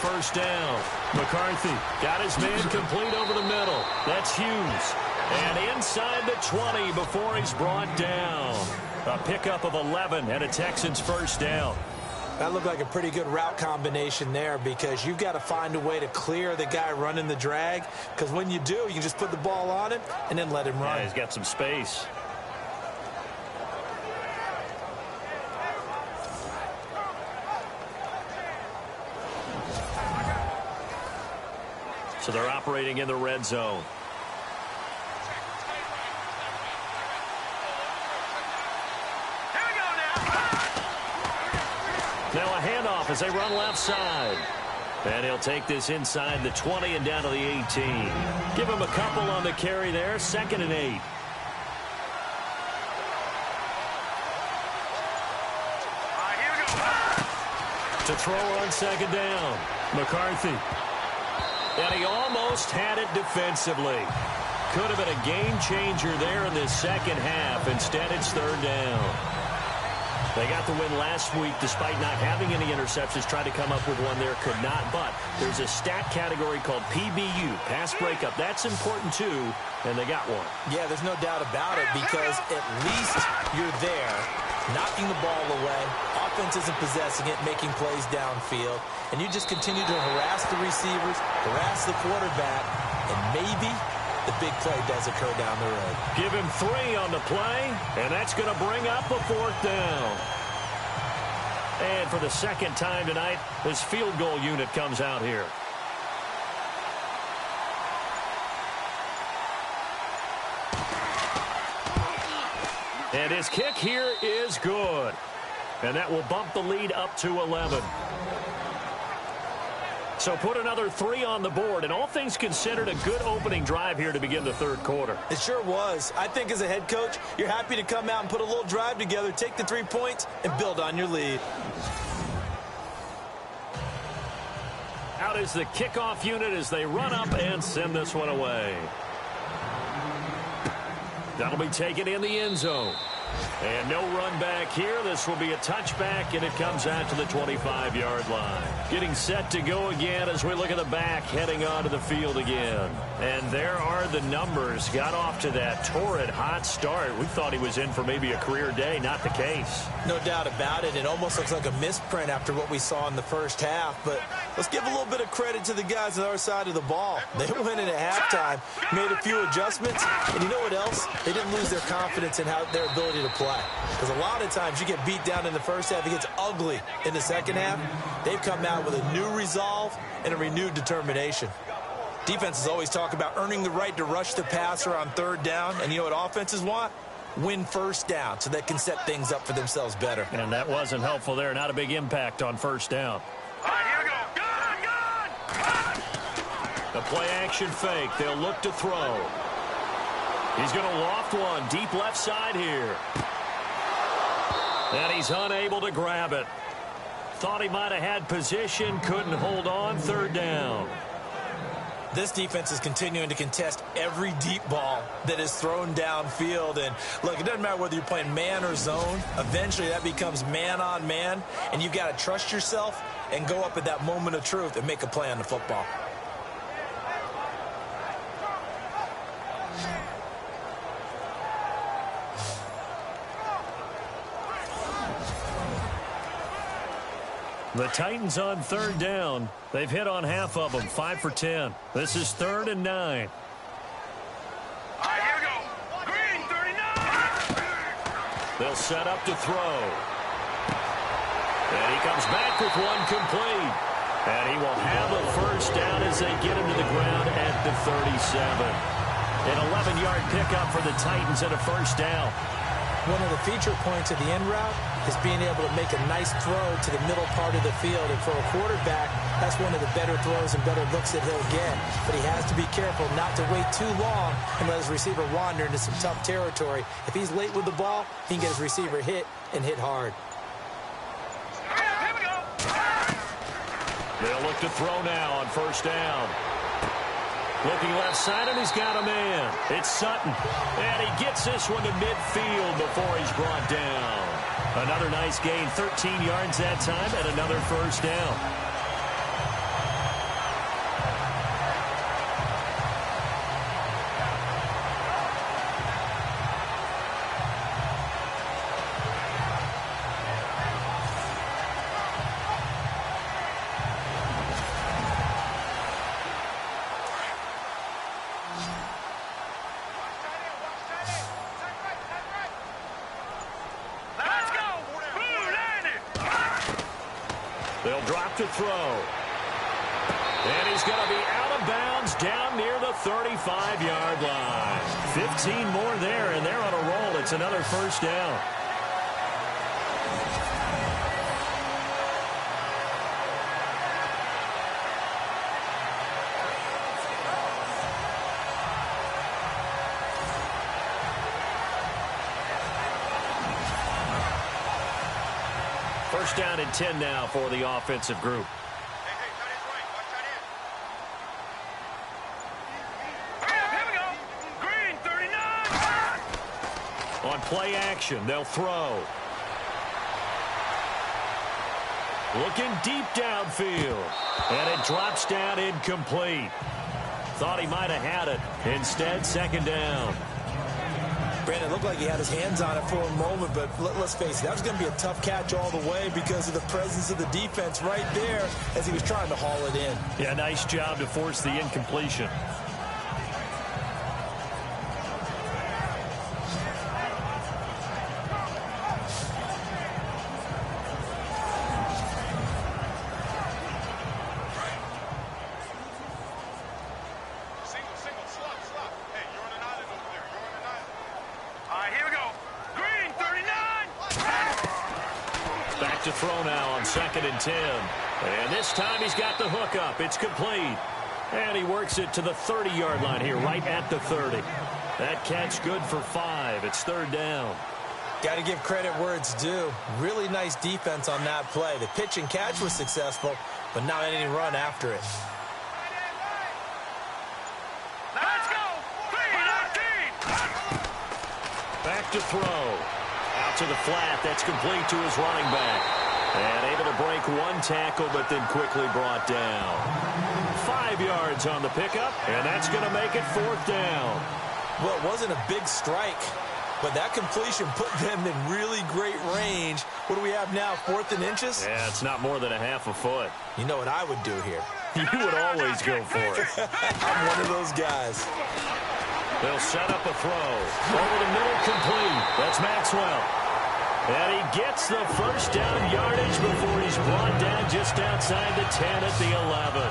First down. McCarthy got his man complete over the middle. That's Hughes. And inside the 20 before he's brought down. A pickup of 11 and a Texans first down. That looked like a pretty good route combination there, because you've got to find a way to clear the guy running the drag, because when you do, you can just put the ball on him and then let him run. Yeah, he's got some space. So they're operating in the red zone. Now a handoff as they run left side. And he'll take this inside the 20 and down to the 18. Give him a couple on the carry there. 2nd and 8. To throw on 2nd down. McCarthy. And he almost had it defensively. Could have been a game changer there in this second half. Instead, it's third down. They got the win last week despite not having any interceptions. Tried to come up with one there, could not. But there's a stat category called PBU, pass breakup. That's important too, and they got one. Yeah, there's no doubt about it because at least you're there, knocking the ball away. Offense isn't possessing it, making plays downfield. And you just continue to harass the receivers, harass the quarterback, and maybe the big play does occur down the road. Give him 3 on the play, and that's going to bring up a 4th down. And for the second time tonight, this field goal unit comes out here. And his kick here is good. And that will bump the lead up to 11. So put another 3 on the board, and all things considered, a good opening drive here to begin the third quarter. It sure was. I think as a head coach, you're happy to come out and put a little drive together, take the 3 points, and build on your lead. Out is the kickoff unit as they run up and send this one away. That'll be taken in the end zone. And no run back here. This will be a touchback, and it comes out to the 25-yard line. Getting set to go again as we look at the back, heading onto the field again. And there are the numbers. Got off to that torrid hot start. We thought he was in for maybe a career day. Not the case. No doubt about it. It almost looks like a misprint after what we saw in the first half. But let's give a little bit of credit to the guys on our side of the ball. They went in at halftime, made a few adjustments, and you know what else? They didn't lose their confidence in their ability to play. Because a lot of times you get beat down in the first half, it gets ugly in the second half. They've come out with a new resolve and a renewed determination. Defenses always talk about earning the right to rush the passer on third down, and you know what offenses want? Win first down so they can set things up for themselves better. And that wasn't helpful there. Not a big impact on first down. All right, here we go. Gun! The play action fake. They'll look to throw. He's going to loft one deep left side here. And he's unable to grab it. Thought he might have had position, couldn't hold on, third down. This defense is continuing to contest every deep ball that is thrown downfield. And look, it doesn't matter whether you're playing man or zone. Eventually that becomes man on man. And you've got to trust yourself and go up at that moment of truth and make a play on the football. The Titans on third down. They've hit on half of them, 5 for 10. This is 3rd and 9. All right, here we go. Green, 39. They'll set up to throw. And he comes back with one complete. And he will have a first down as they get him to the ground at the 37. An 11-yard pickup for the Titans and a first down. One of the feature points of the end route is being able to make a nice throw to the middle part of the field. And for a quarterback, that's one of the better throws and better looks that he'll get. But he has to be careful not to wait too long and let his receiver wander into some tough territory. If he's late with the ball, he can get his receiver hit and hit hard. Here we go. They'll look to throw now on first down. Looking left side, and he's got a man. It's Sutton. And he gets this one to midfield before he's brought down. Another nice gain, 13 yards that time, and another first down. They'll drop to throw. And he's going to be out of bounds down near the 35-yard line. 15 more there, and they're on a roll. It's another first down. First down and 10 now for the offensive group. Hey, tight end's right. Watch tight end. play action. They'll throw. Looking deep downfield. And it drops down incomplete. Thought he might have had it. Instead, second down. Brandon, looked like he had his hands on it for a moment, but let's face it, that was going to be a tough catch all the way because of the presence of the defense right there as he was trying to haul it in. Yeah, nice job to force the incompletion. To throw now on 2nd and 10. And this time he's got the hook up. It's complete. And he works it to the 30-yard line here, right at the 30. That catch good for 5. It's 3rd down. Got to give credit where it's due. Really nice defense on that play. The pitch and catch was successful, but not any run after it. Let's go! 3-19! Back to throw. Out to the flat. That's complete to his running back. And able to break one tackle, but then quickly brought down. 5 yards on the pickup, and that's going to make it 4th down. Well, it wasn't a big strike, but that completion put them in really great range. What do we have now, 4th and inches? Yeah, it's not more than a half a foot. You know what I would do here? You would always go for it. I'm one of those guys. They'll set up a throw. Over the middle, complete. That's Maxwell. And he gets the first down yardage before he's brought down just outside the 10 at the 11.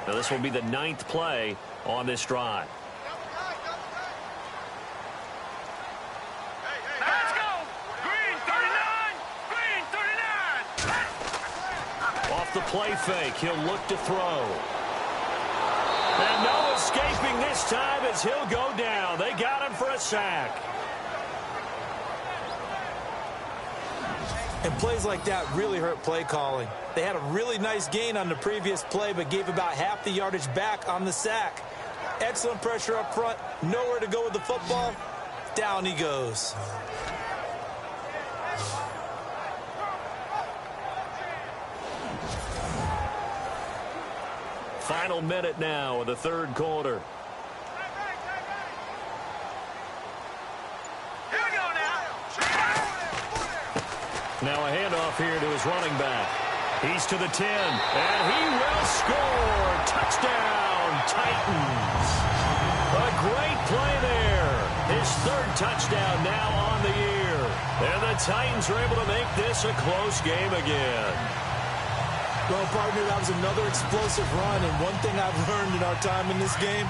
Now this will be the 9th play on this drive. Let's go! Green 39! Green 39! Off the play fake, he'll look to throw. And no escaping this time as he'll go down. They got him for a sack. And plays like that really hurt play calling. They had a really nice gain on the previous play, but gave about half the yardage back on the sack. Excellent pressure up front. Nowhere to go with the football. Down he goes. Final minute now of the 3rd quarter. Here we go now! Now a handoff here to his running back. He's to the 10, and he will score. Touchdown, Titans. A great play there. His 3rd touchdown now on the year. And the Titans are able to make this a close game again. Well, partner, that was another explosive run, and one thing I've learned in our time in this game,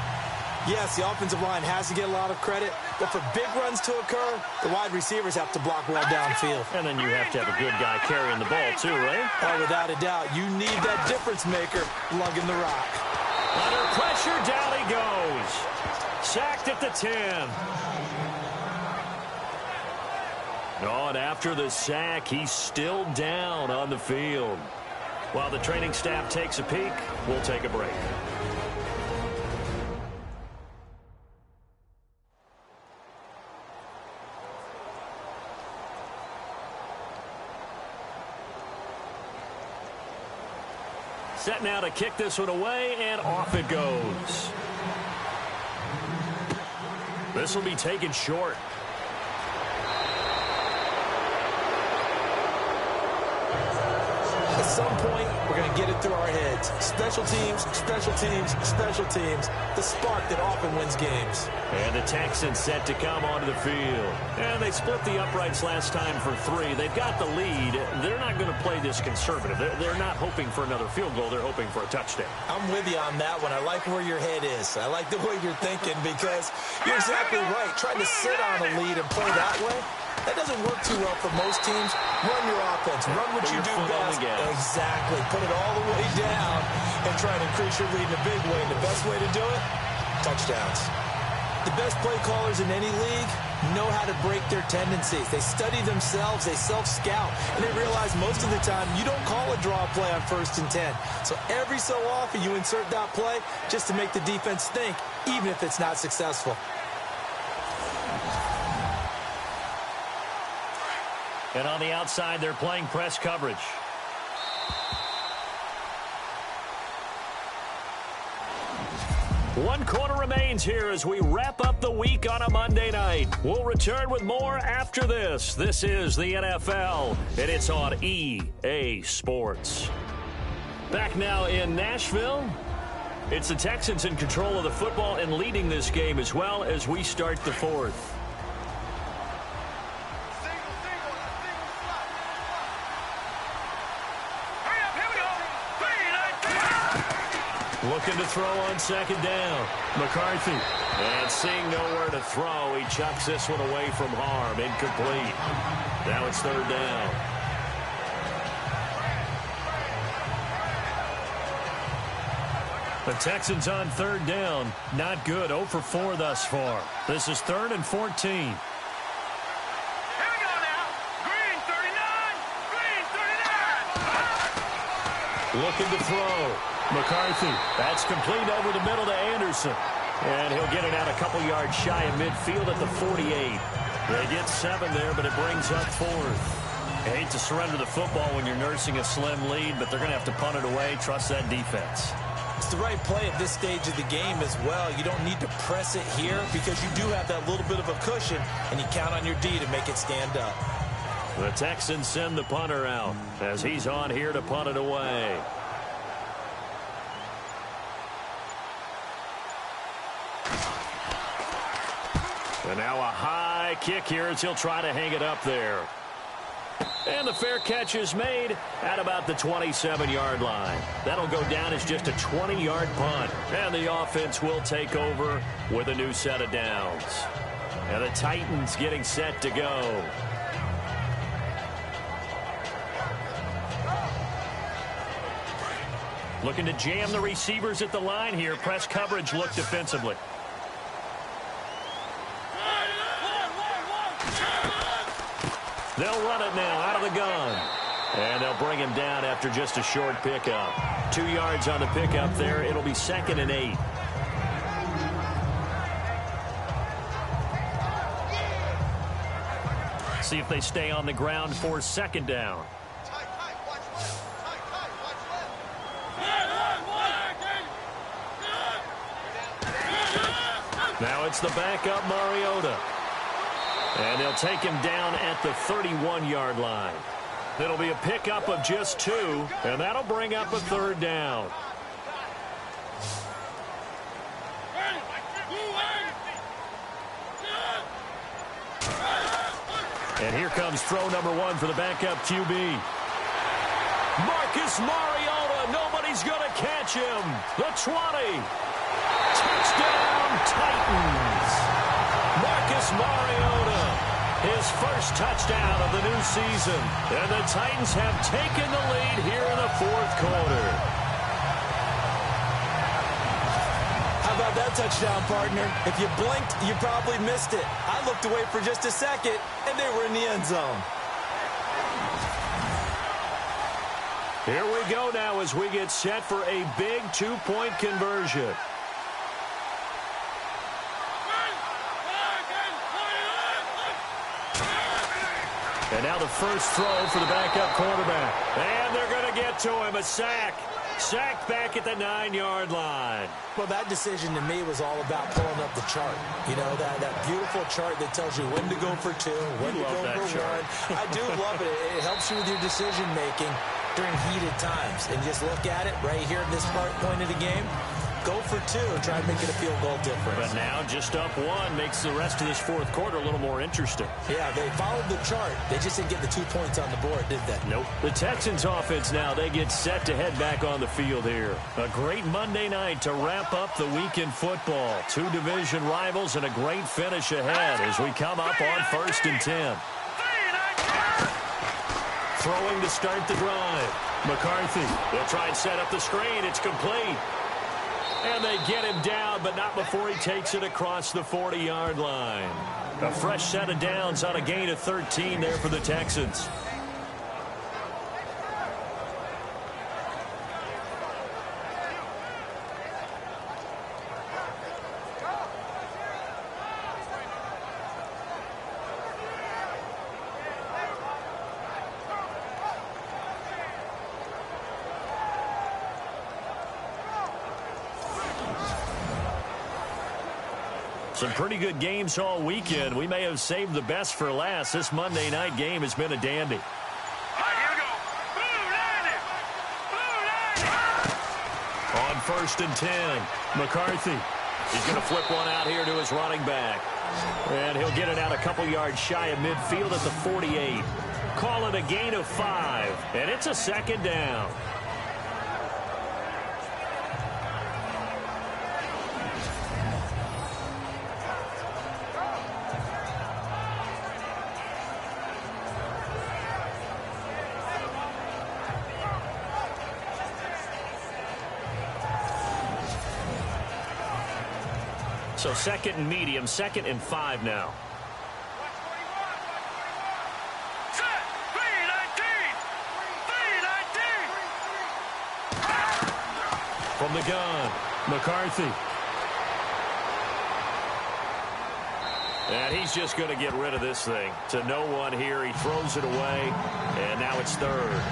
yes, the offensive line has to get a lot of credit, but for big runs to occur, the wide receivers have to block well downfield. And then you have to have a good guy carrying the ball too, right? Oh, without a doubt, you need that difference maker lugging the rock. Under pressure, down he goes. Sacked at the 10. Oh, and after the sack, he's still down on the field. While the training staff takes a peek, we'll take a break. Set now to kick this one away, and off it goes. This will be taken short. At some point, we're going to get it through our heads. Special teams, special teams, special teams. The spark that often wins games. And the Texans set to come onto the field. And they split the uprights last time for 3. They've got the lead. They're not going to play this conservative. They're not hoping for another field goal. They're hoping for a touchdown. I'm with you on that one. I like where your head is. I like the way you're thinking because you're exactly right. Trying to sit on a lead and play that way, that doesn't work too well for most teams. Run your offense. Run what you do best. Exactly. Put it all the way down and try to increase your lead in a big way. And the best way to do it, touchdowns. The best play callers in any league know how to break their tendencies. They study themselves, they self-scout, and they realize most of the time you don't call a draw play on 1st and 10. So every so often you insert that play just to make the defense think, even if it's not successful. And on the outside, they're playing press coverage. One quarter remains here as we wrap up the week on a Monday night. We'll return with more after this. This is the NFL, and it's on EA Sports. Back now in Nashville. It's the Texans in control of the football and leading this game as well as we start the fourth. Looking to throw on 2nd down. McCarthy. And seeing nowhere to throw, he chucks this one away from harm. Incomplete. Now it's 3rd down. The Texans on 3rd down. Not good. 0 for 4 thus far. This is 3rd and 14. Looking to throw. McCarthy. That's complete over the middle to Anderson. And he'll get it out a couple yards shy of midfield at the 48. They get 7 there, but it brings up 4th. I hate to surrender the football when you're nursing a slim lead, but they're going to have to punt it away. Trust that defense. It's the right play at this stage of the game as well. You don't need to press it here because you do have that little bit of a cushion, and you count on your D to make it stand up. The Texans send the punter out as he's on here to punt it away. And now a high kick here as he'll try to hang it up there. And the fair catch is made at about the 27-yard line. That'll go down as just a 20-yard punt. And the offense will take over with a new set of downs. And the Titans getting set to go. Looking to jam the receivers at the line here. Press coverage look defensively. They'll run it now out of the gun. And they'll bring him down after just a short pickup. 2 yards on the pickup there. It'll be 2nd and 8. See if they stay on the ground for 2nd down. Now it's the backup Mariota. And they'll take him down at the 31-yard line. It'll be a pickup of just 2, and that'll bring up a 3rd down. And here comes throw number 1 for the backup QB. Marcus Mariota, nobody's going to catch him. The 20. Touchdown, Titans. Marcus Mariota, his first touchdown of the new season. And the Titans have taken the lead here in the 4th quarter. How about that touchdown, partner? If you blinked, you probably missed it. I looked away for just a second, and they were in the end zone. Here we go now as we get set for a big 2-point conversion. And now the first throw for the backup quarterback. And they're going to get to him. A sack. Sacked back at the 9-yard line. Well, that decision to me was all about pulling up the chart. You know, that beautiful chart that tells you when to go for 2, when to go for 1. I do love it. It helps you with your decision-making during heated times. And just look at it right here at this point of the game. Go for 2. Try and make it a field goal difference. But now just up 1 makes the rest of this 4th quarter a little more interesting. Yeah, they followed the chart. They just didn't get the 2 points on the board, did they? Nope. The Texans offense now, they get set to head back on the field here. A great Monday night to wrap up the week in football. 2 division rivals and a great finish ahead as we come up on 1st and 10. Throwing to start the drive. McCarthy will try and set up the screen. It's complete. And they get him down, but not before he takes it across the 40-yard line. A fresh set of downs on a gain of 13 there for the Texans. Some pretty good games all weekend. We may have saved the best for last. This Monday night game has been a dandy. Here we go. On 1st and 10, McCarthy. He's going to flip one out here to his running back. And he'll get it out a couple yards shy of midfield at the 48. Call it a gain of 5. And it's a second down. So second and medium, 2nd and 5 now. Set. 3-19. From the gun, McCarthy. And he's just going to get rid of this thing. To no one here. He throws it away, and now it's 3rd.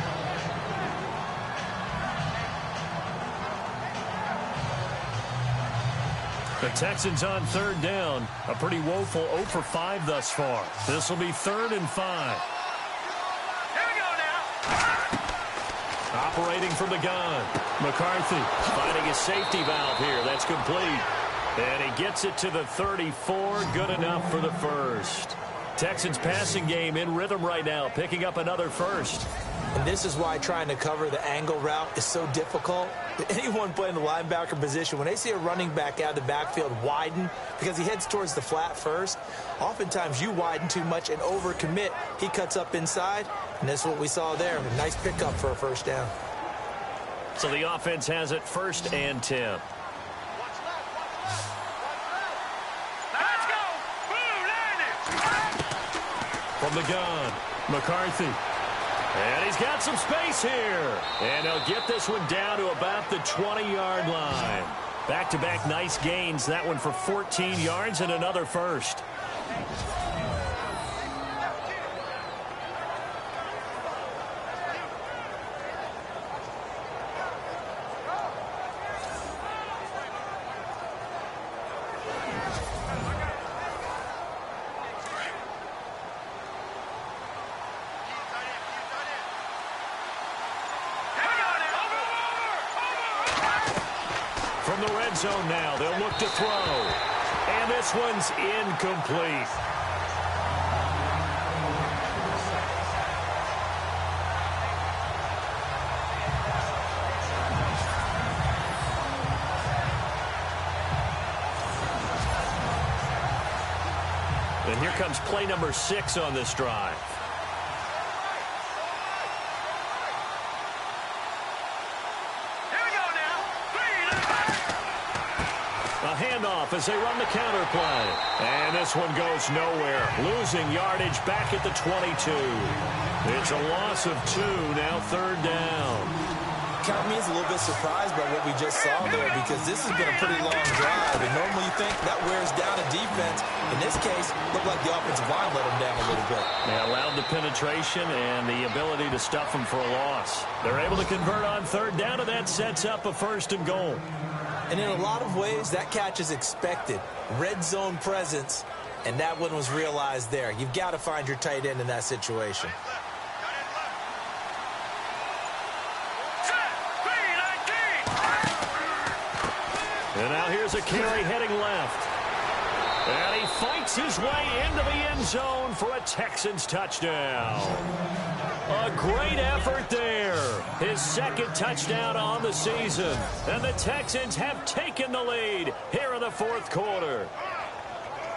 The Texans on 3rd down. A pretty woeful 0 for 5 thus far. This will be 3rd and 5. Here we go now. Operating from the gun. McCarthy finding his safety valve here. That's complete. And he gets it to the 34. Good enough for the first. Texans passing game in rhythm right now, picking up another first. And this is why trying to cover the angle route is so difficult. Anyone playing the linebacker position, when they see a running back out of the backfield widen because he heads towards the flat first, oftentimes you widen too much and overcommit. He cuts up inside, and that's what we saw there. A nice pickup for a first down. So the offense has it 1st and 10. Let's go. From the gun, McCarthy. And he's got some space here. And they'll get this one down to about the 20-yard line. Back-to-back nice gains. That one for 14 yards and another first. From the red zone now, they'll look to throw. And this one's incomplete. And here comes play number 6 on this drive. Handoff as they run the counter play. And this one goes nowhere. Losing yardage back at the 22. It's a loss of 2, now 3rd down. Count me as a little bit surprised by what we just saw there, because this has been a pretty long drive, and normally you think that wears down a defense. In this case, looked like the offensive line let them down a little bit. They allowed the penetration and the ability to stuff them for a loss. They're able to convert on 3rd down, and that sets up a 1st and goal. And in a lot of ways, that catch is expected. Red zone presence, and that one was realized there. You've got to find your tight end in that situation. And now here's a carry heading left. And he fights his way into the end zone for a Texans touchdown. A great effort there. His 2nd touchdown on the season. And the Texans have taken the lead here in the 4th quarter.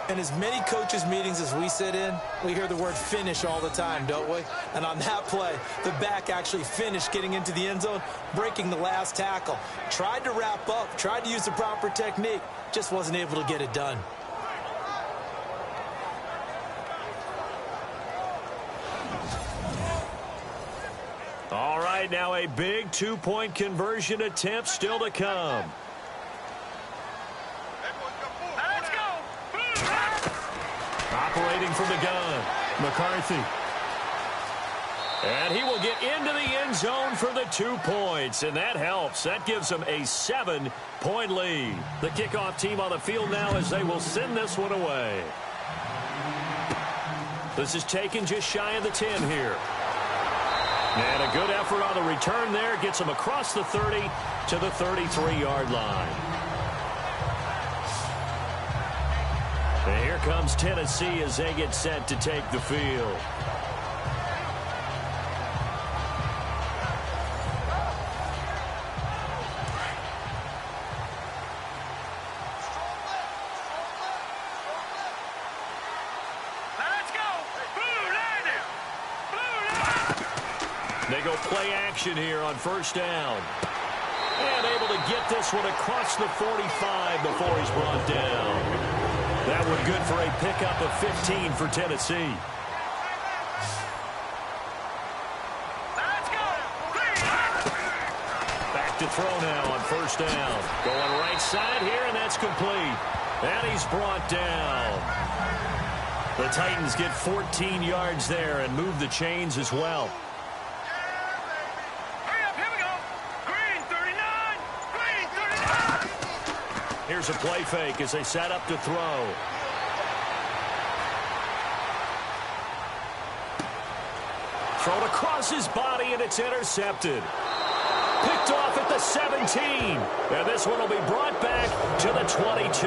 In as many coaches' meetings as we sit in, we hear the word finish all the time, don't we? And on that play, the back actually finished getting into the end zone, breaking the last tackle. Tried to wrap up, tried to use the proper technique, just wasn't able to get it done. All right, now a big two-point conversion attempt still to come. Operating from the gun, McCarthy. And he will get into the end zone for the 2 points, and that helps. That gives them a 7-point lead. The kickoff team on the field now as they will send this one away. This is taken just shy of the 10 here. And a good effort on the return there gets them across the 30 to the 33-yard line. And here comes Tennessee as they get set to take the field. Let's go! Blue landing! They go play action here on first down. And able to get this one across the 45 before he's brought down. That one good for a pickup of 15 for Tennessee. Let's go! Back to throw now on first down. Going right side here, and that's complete. And he's brought down. The Titans get 14 yards there and move the chains as well. Hurry up, here we go! Green 39! Green 39! Here's a play fake as they set up to throw. Thrown across his body, and it's intercepted. Picked off at the 17. And this one will be brought back to the 22.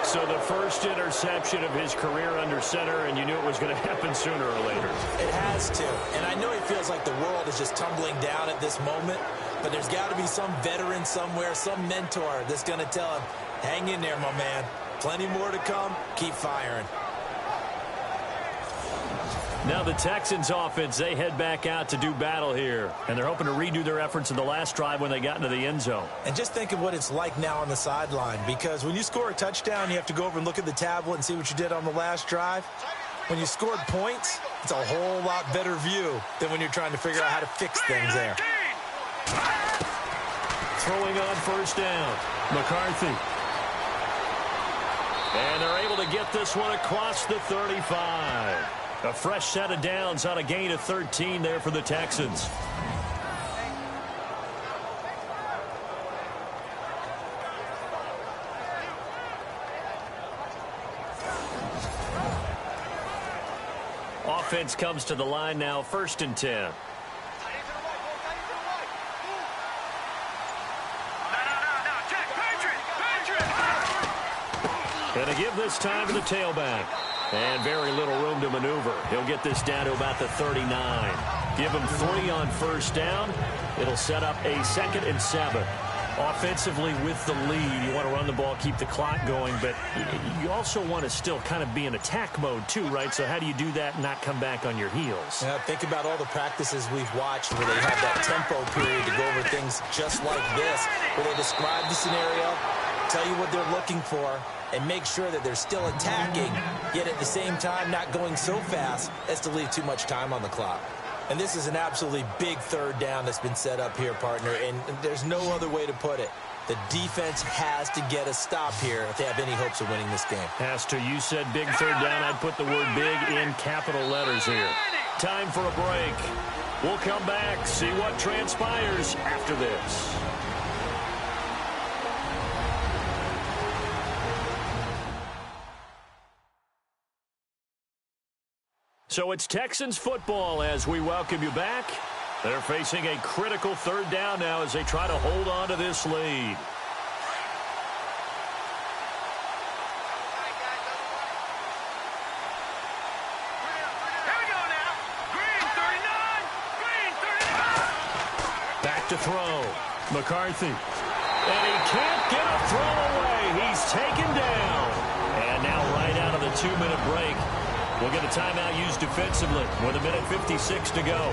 So the first interception of his career under center, and you knew it was going to happen sooner or later. It has to. And I know he feels like the world is just tumbling down at this moment, but there's got to be some veteran somewhere, some mentor that's going to tell him, hang in there, my man. Plenty more to come. Keep firing. Now the Texans offense, they head back out to do battle here. And they're hoping to redo their efforts in the last drive when they got into the end zone. And just think of what it's like now on the sideline, because when you score a touchdown, you have to go over and look at the tablet and see what you did on the last drive. When you scored points, it's a whole lot better view than when you're trying to figure out how to fix things there. Throwing on first down, McCarthy. And they're able to get this one across the 35. A fresh set of downs on a gain of 13 there for the Texans. Offense comes to the line now, 1st and 10. And a give this time to the tailback. And very little room to maneuver. He'll get this down to about the 39. Give him 3 on first down. It'll set up a 2nd and 7. Offensively with the lead, you want to run the ball, keep the clock going, but you also want to still kind of be in attack mode too, right? So how do you do that and not come back on your heels? Yeah, think about all the practices we've watched where they have that tempo period to go over things just like this, where they describe the scenario, tell you what they're looking for, and make sure that they're still attacking, yet at the same time not going so fast as to leave too much time on the clock. And this is an absolutely big 3rd down that's been set up here, partner, and there's no other way to put it. The defense has to get a stop here if they have any hopes of winning this game. Has to. You said big 3rd down. I'd put the word big in capital letters here. Time for a break. We'll come back, see what transpires after this. So it's Texans football as we welcome you back. They're facing a critical 3rd down now as they try to hold on to this lead. Here we go now. Green 39. Green 39. Back to throw. McCarthy. And he can't get a throw away. He's taken down. And And now right out of the 2-minute break, we'll get a timeout used defensively with 1:56 to go.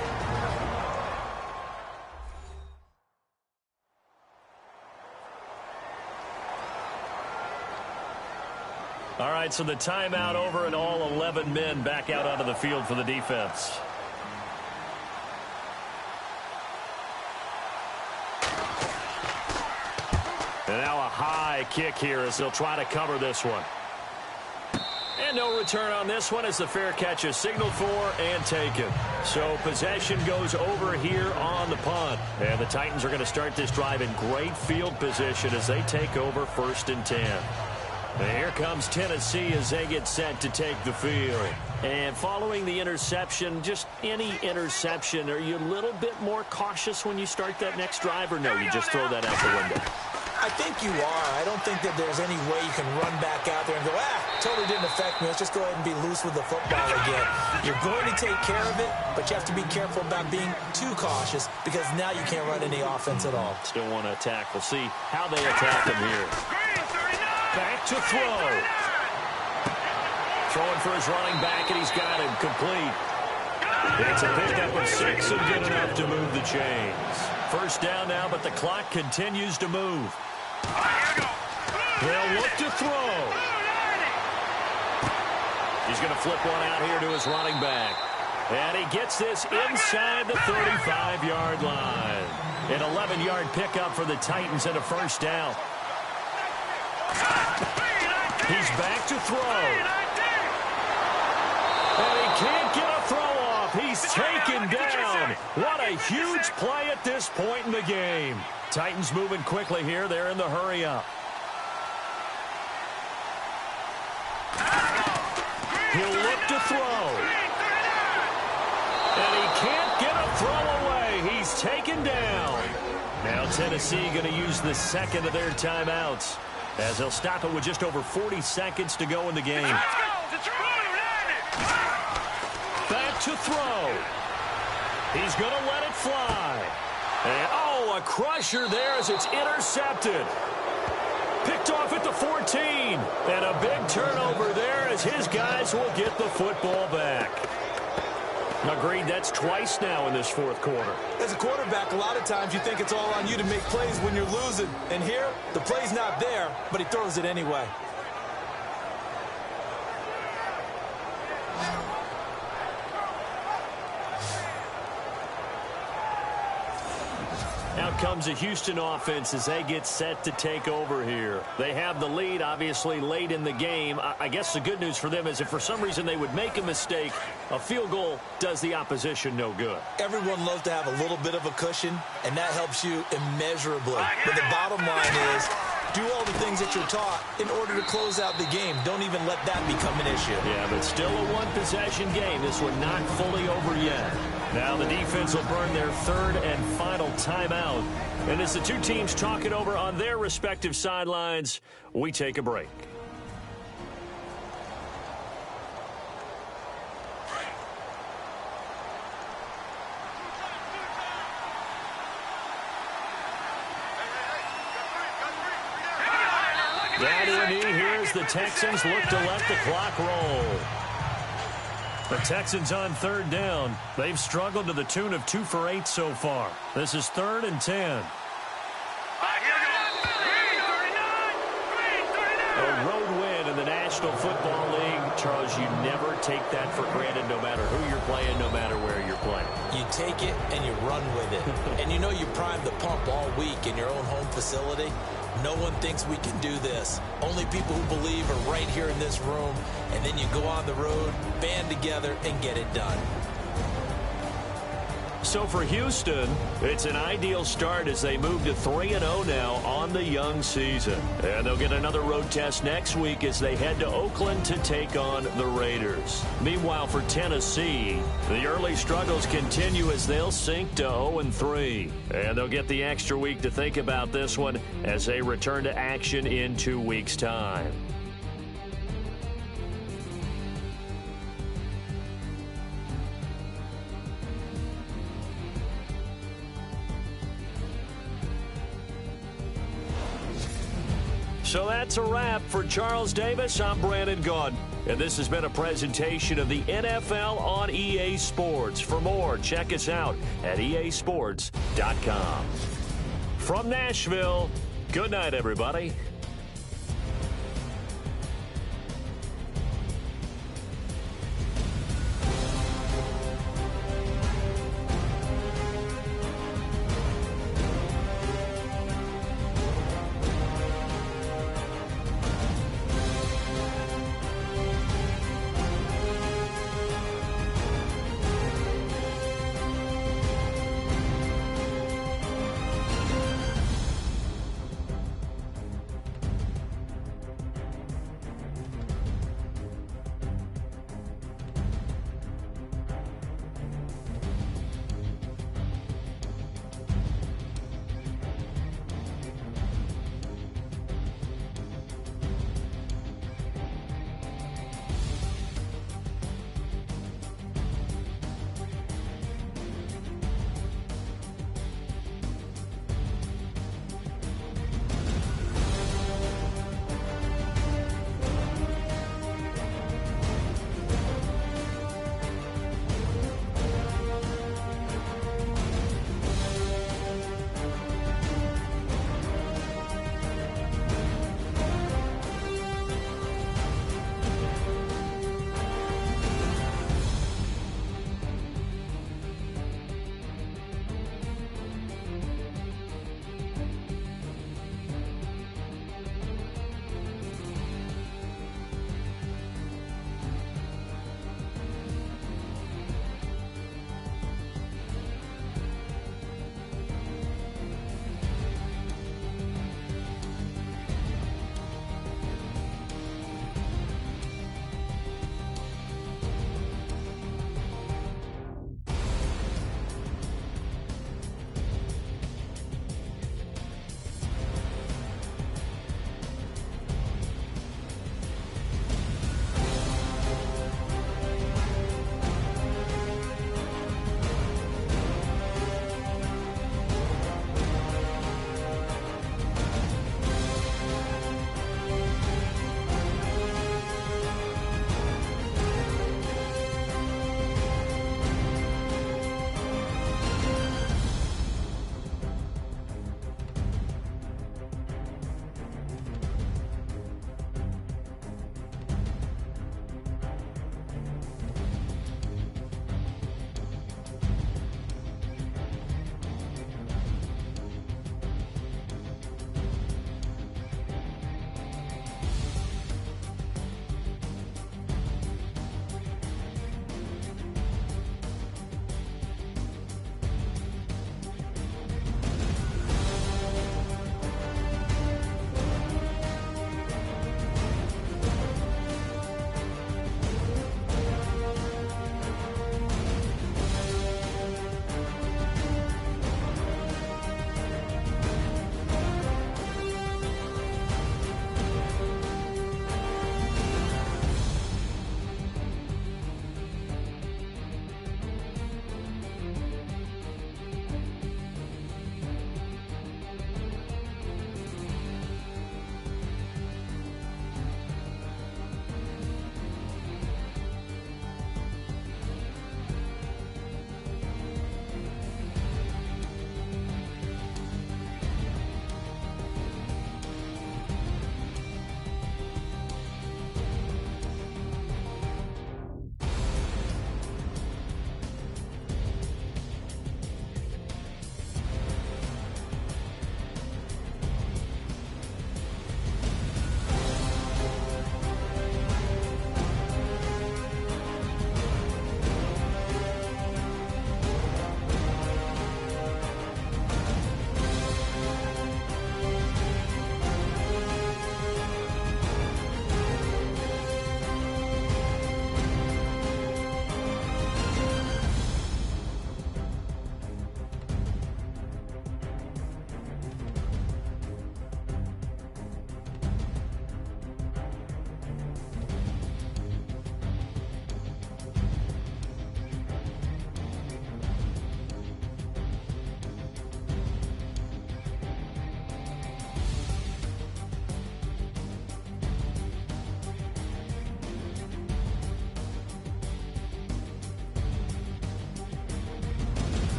All right, so the timeout over and all 11 men back out onto the field for the defense. And now a high kick here as they'll try to cover this one. And no return on this one as the fair catch is signaled for and taken. So possession goes over here on the punt. And the Titans are going to start this drive in great field position as they take over 1st and 10. And here comes Tennessee as they get set to take the field. And following the interception, just any interception, are you a little bit more cautious when you start that next drive, or no, you just throw that out the window? I think you are. I don't think that there's any way you can run back out there and go, totally didn't affect me. Let's just go ahead and be loose with the football again. You're going to take care of it, but you have to be careful about being too cautious because now you can't run any offense at all. Still want to attack. We'll see how they attack him here. Back to throw. Throwing for his running back, and he's got him complete. It's a pickup of 6 and good enough to move the chains. 1st down now, but the clock continues to move. They'll look to throw. He's going to flip one out here to his running back. And he gets this inside the 35-yard line. An 11-yard pickup for the Titans and a 1st down. He's back to throw. And he can't get a throw off. He's taken down. What a huge play at this point in the game. Titans moving quickly here. They're in the hurry up. He'll look to throw. And he can't get a throw away. He's taken down. Now Tennessee going to use the 2nd of their timeouts, as they'll stop it with just over 40 seconds to go in the game. Back to throw. He's going to let it fly. And, a crusher there as it's intercepted. Picked off at the 14. And a big turnover there as his guys will get the football back. Agreed, that's twice now in this 4th quarter. As a quarterback, a lot of times you think it's all on you to make plays when you're losing. And here, the play's not there, but he throws it anyway. Out comes a Houston offense as they get set to take over here. They have the lead, obviously, late in the game. I guess the good news for them is if for some reason they would make a mistake, a field goal does the opposition no good. Everyone loves to have a little bit of a cushion, and that helps you immeasurably. But the bottom line is, do all the things that you're taught in order to close out the game. Don't even let that become an issue. Yeah, but still a one-possession game. This one not fully over yet. Now the defense will burn their 3rd and final timeout. And as the two teams talk it over on their respective sidelines, we take a break. Down to the knee, here's the Texans look to let the clock roll. The Texans on 3rd down. They've struggled to the tune of 2 for 8 so far. This is 3rd and 10. A road win in the National Football League. Charles, you never take that for granted no matter who you're playing, no matter where you're playing. You take it and you run with it. And you know you primed the pump all week in your own home facility. No one thinks we can do this. Only people who believe are right here in this room. And then you go on the road, band together, and get it done. So for Houston, it's an ideal start as they move to 3-0 now on the young season. And they'll get another road test next week as they head to Oakland to take on the Raiders. Meanwhile, for Tennessee, the early struggles continue as they'll sink to 0-3. And they'll get the extra week to think about this one as they return to action in 2 weeks' time. So that's a wrap. For Charles Davis, I'm Brandon Gaudin. And this has been a presentation of the NFL on EA Sports. For more, check us out at easports.com. From Nashville, good night, everybody.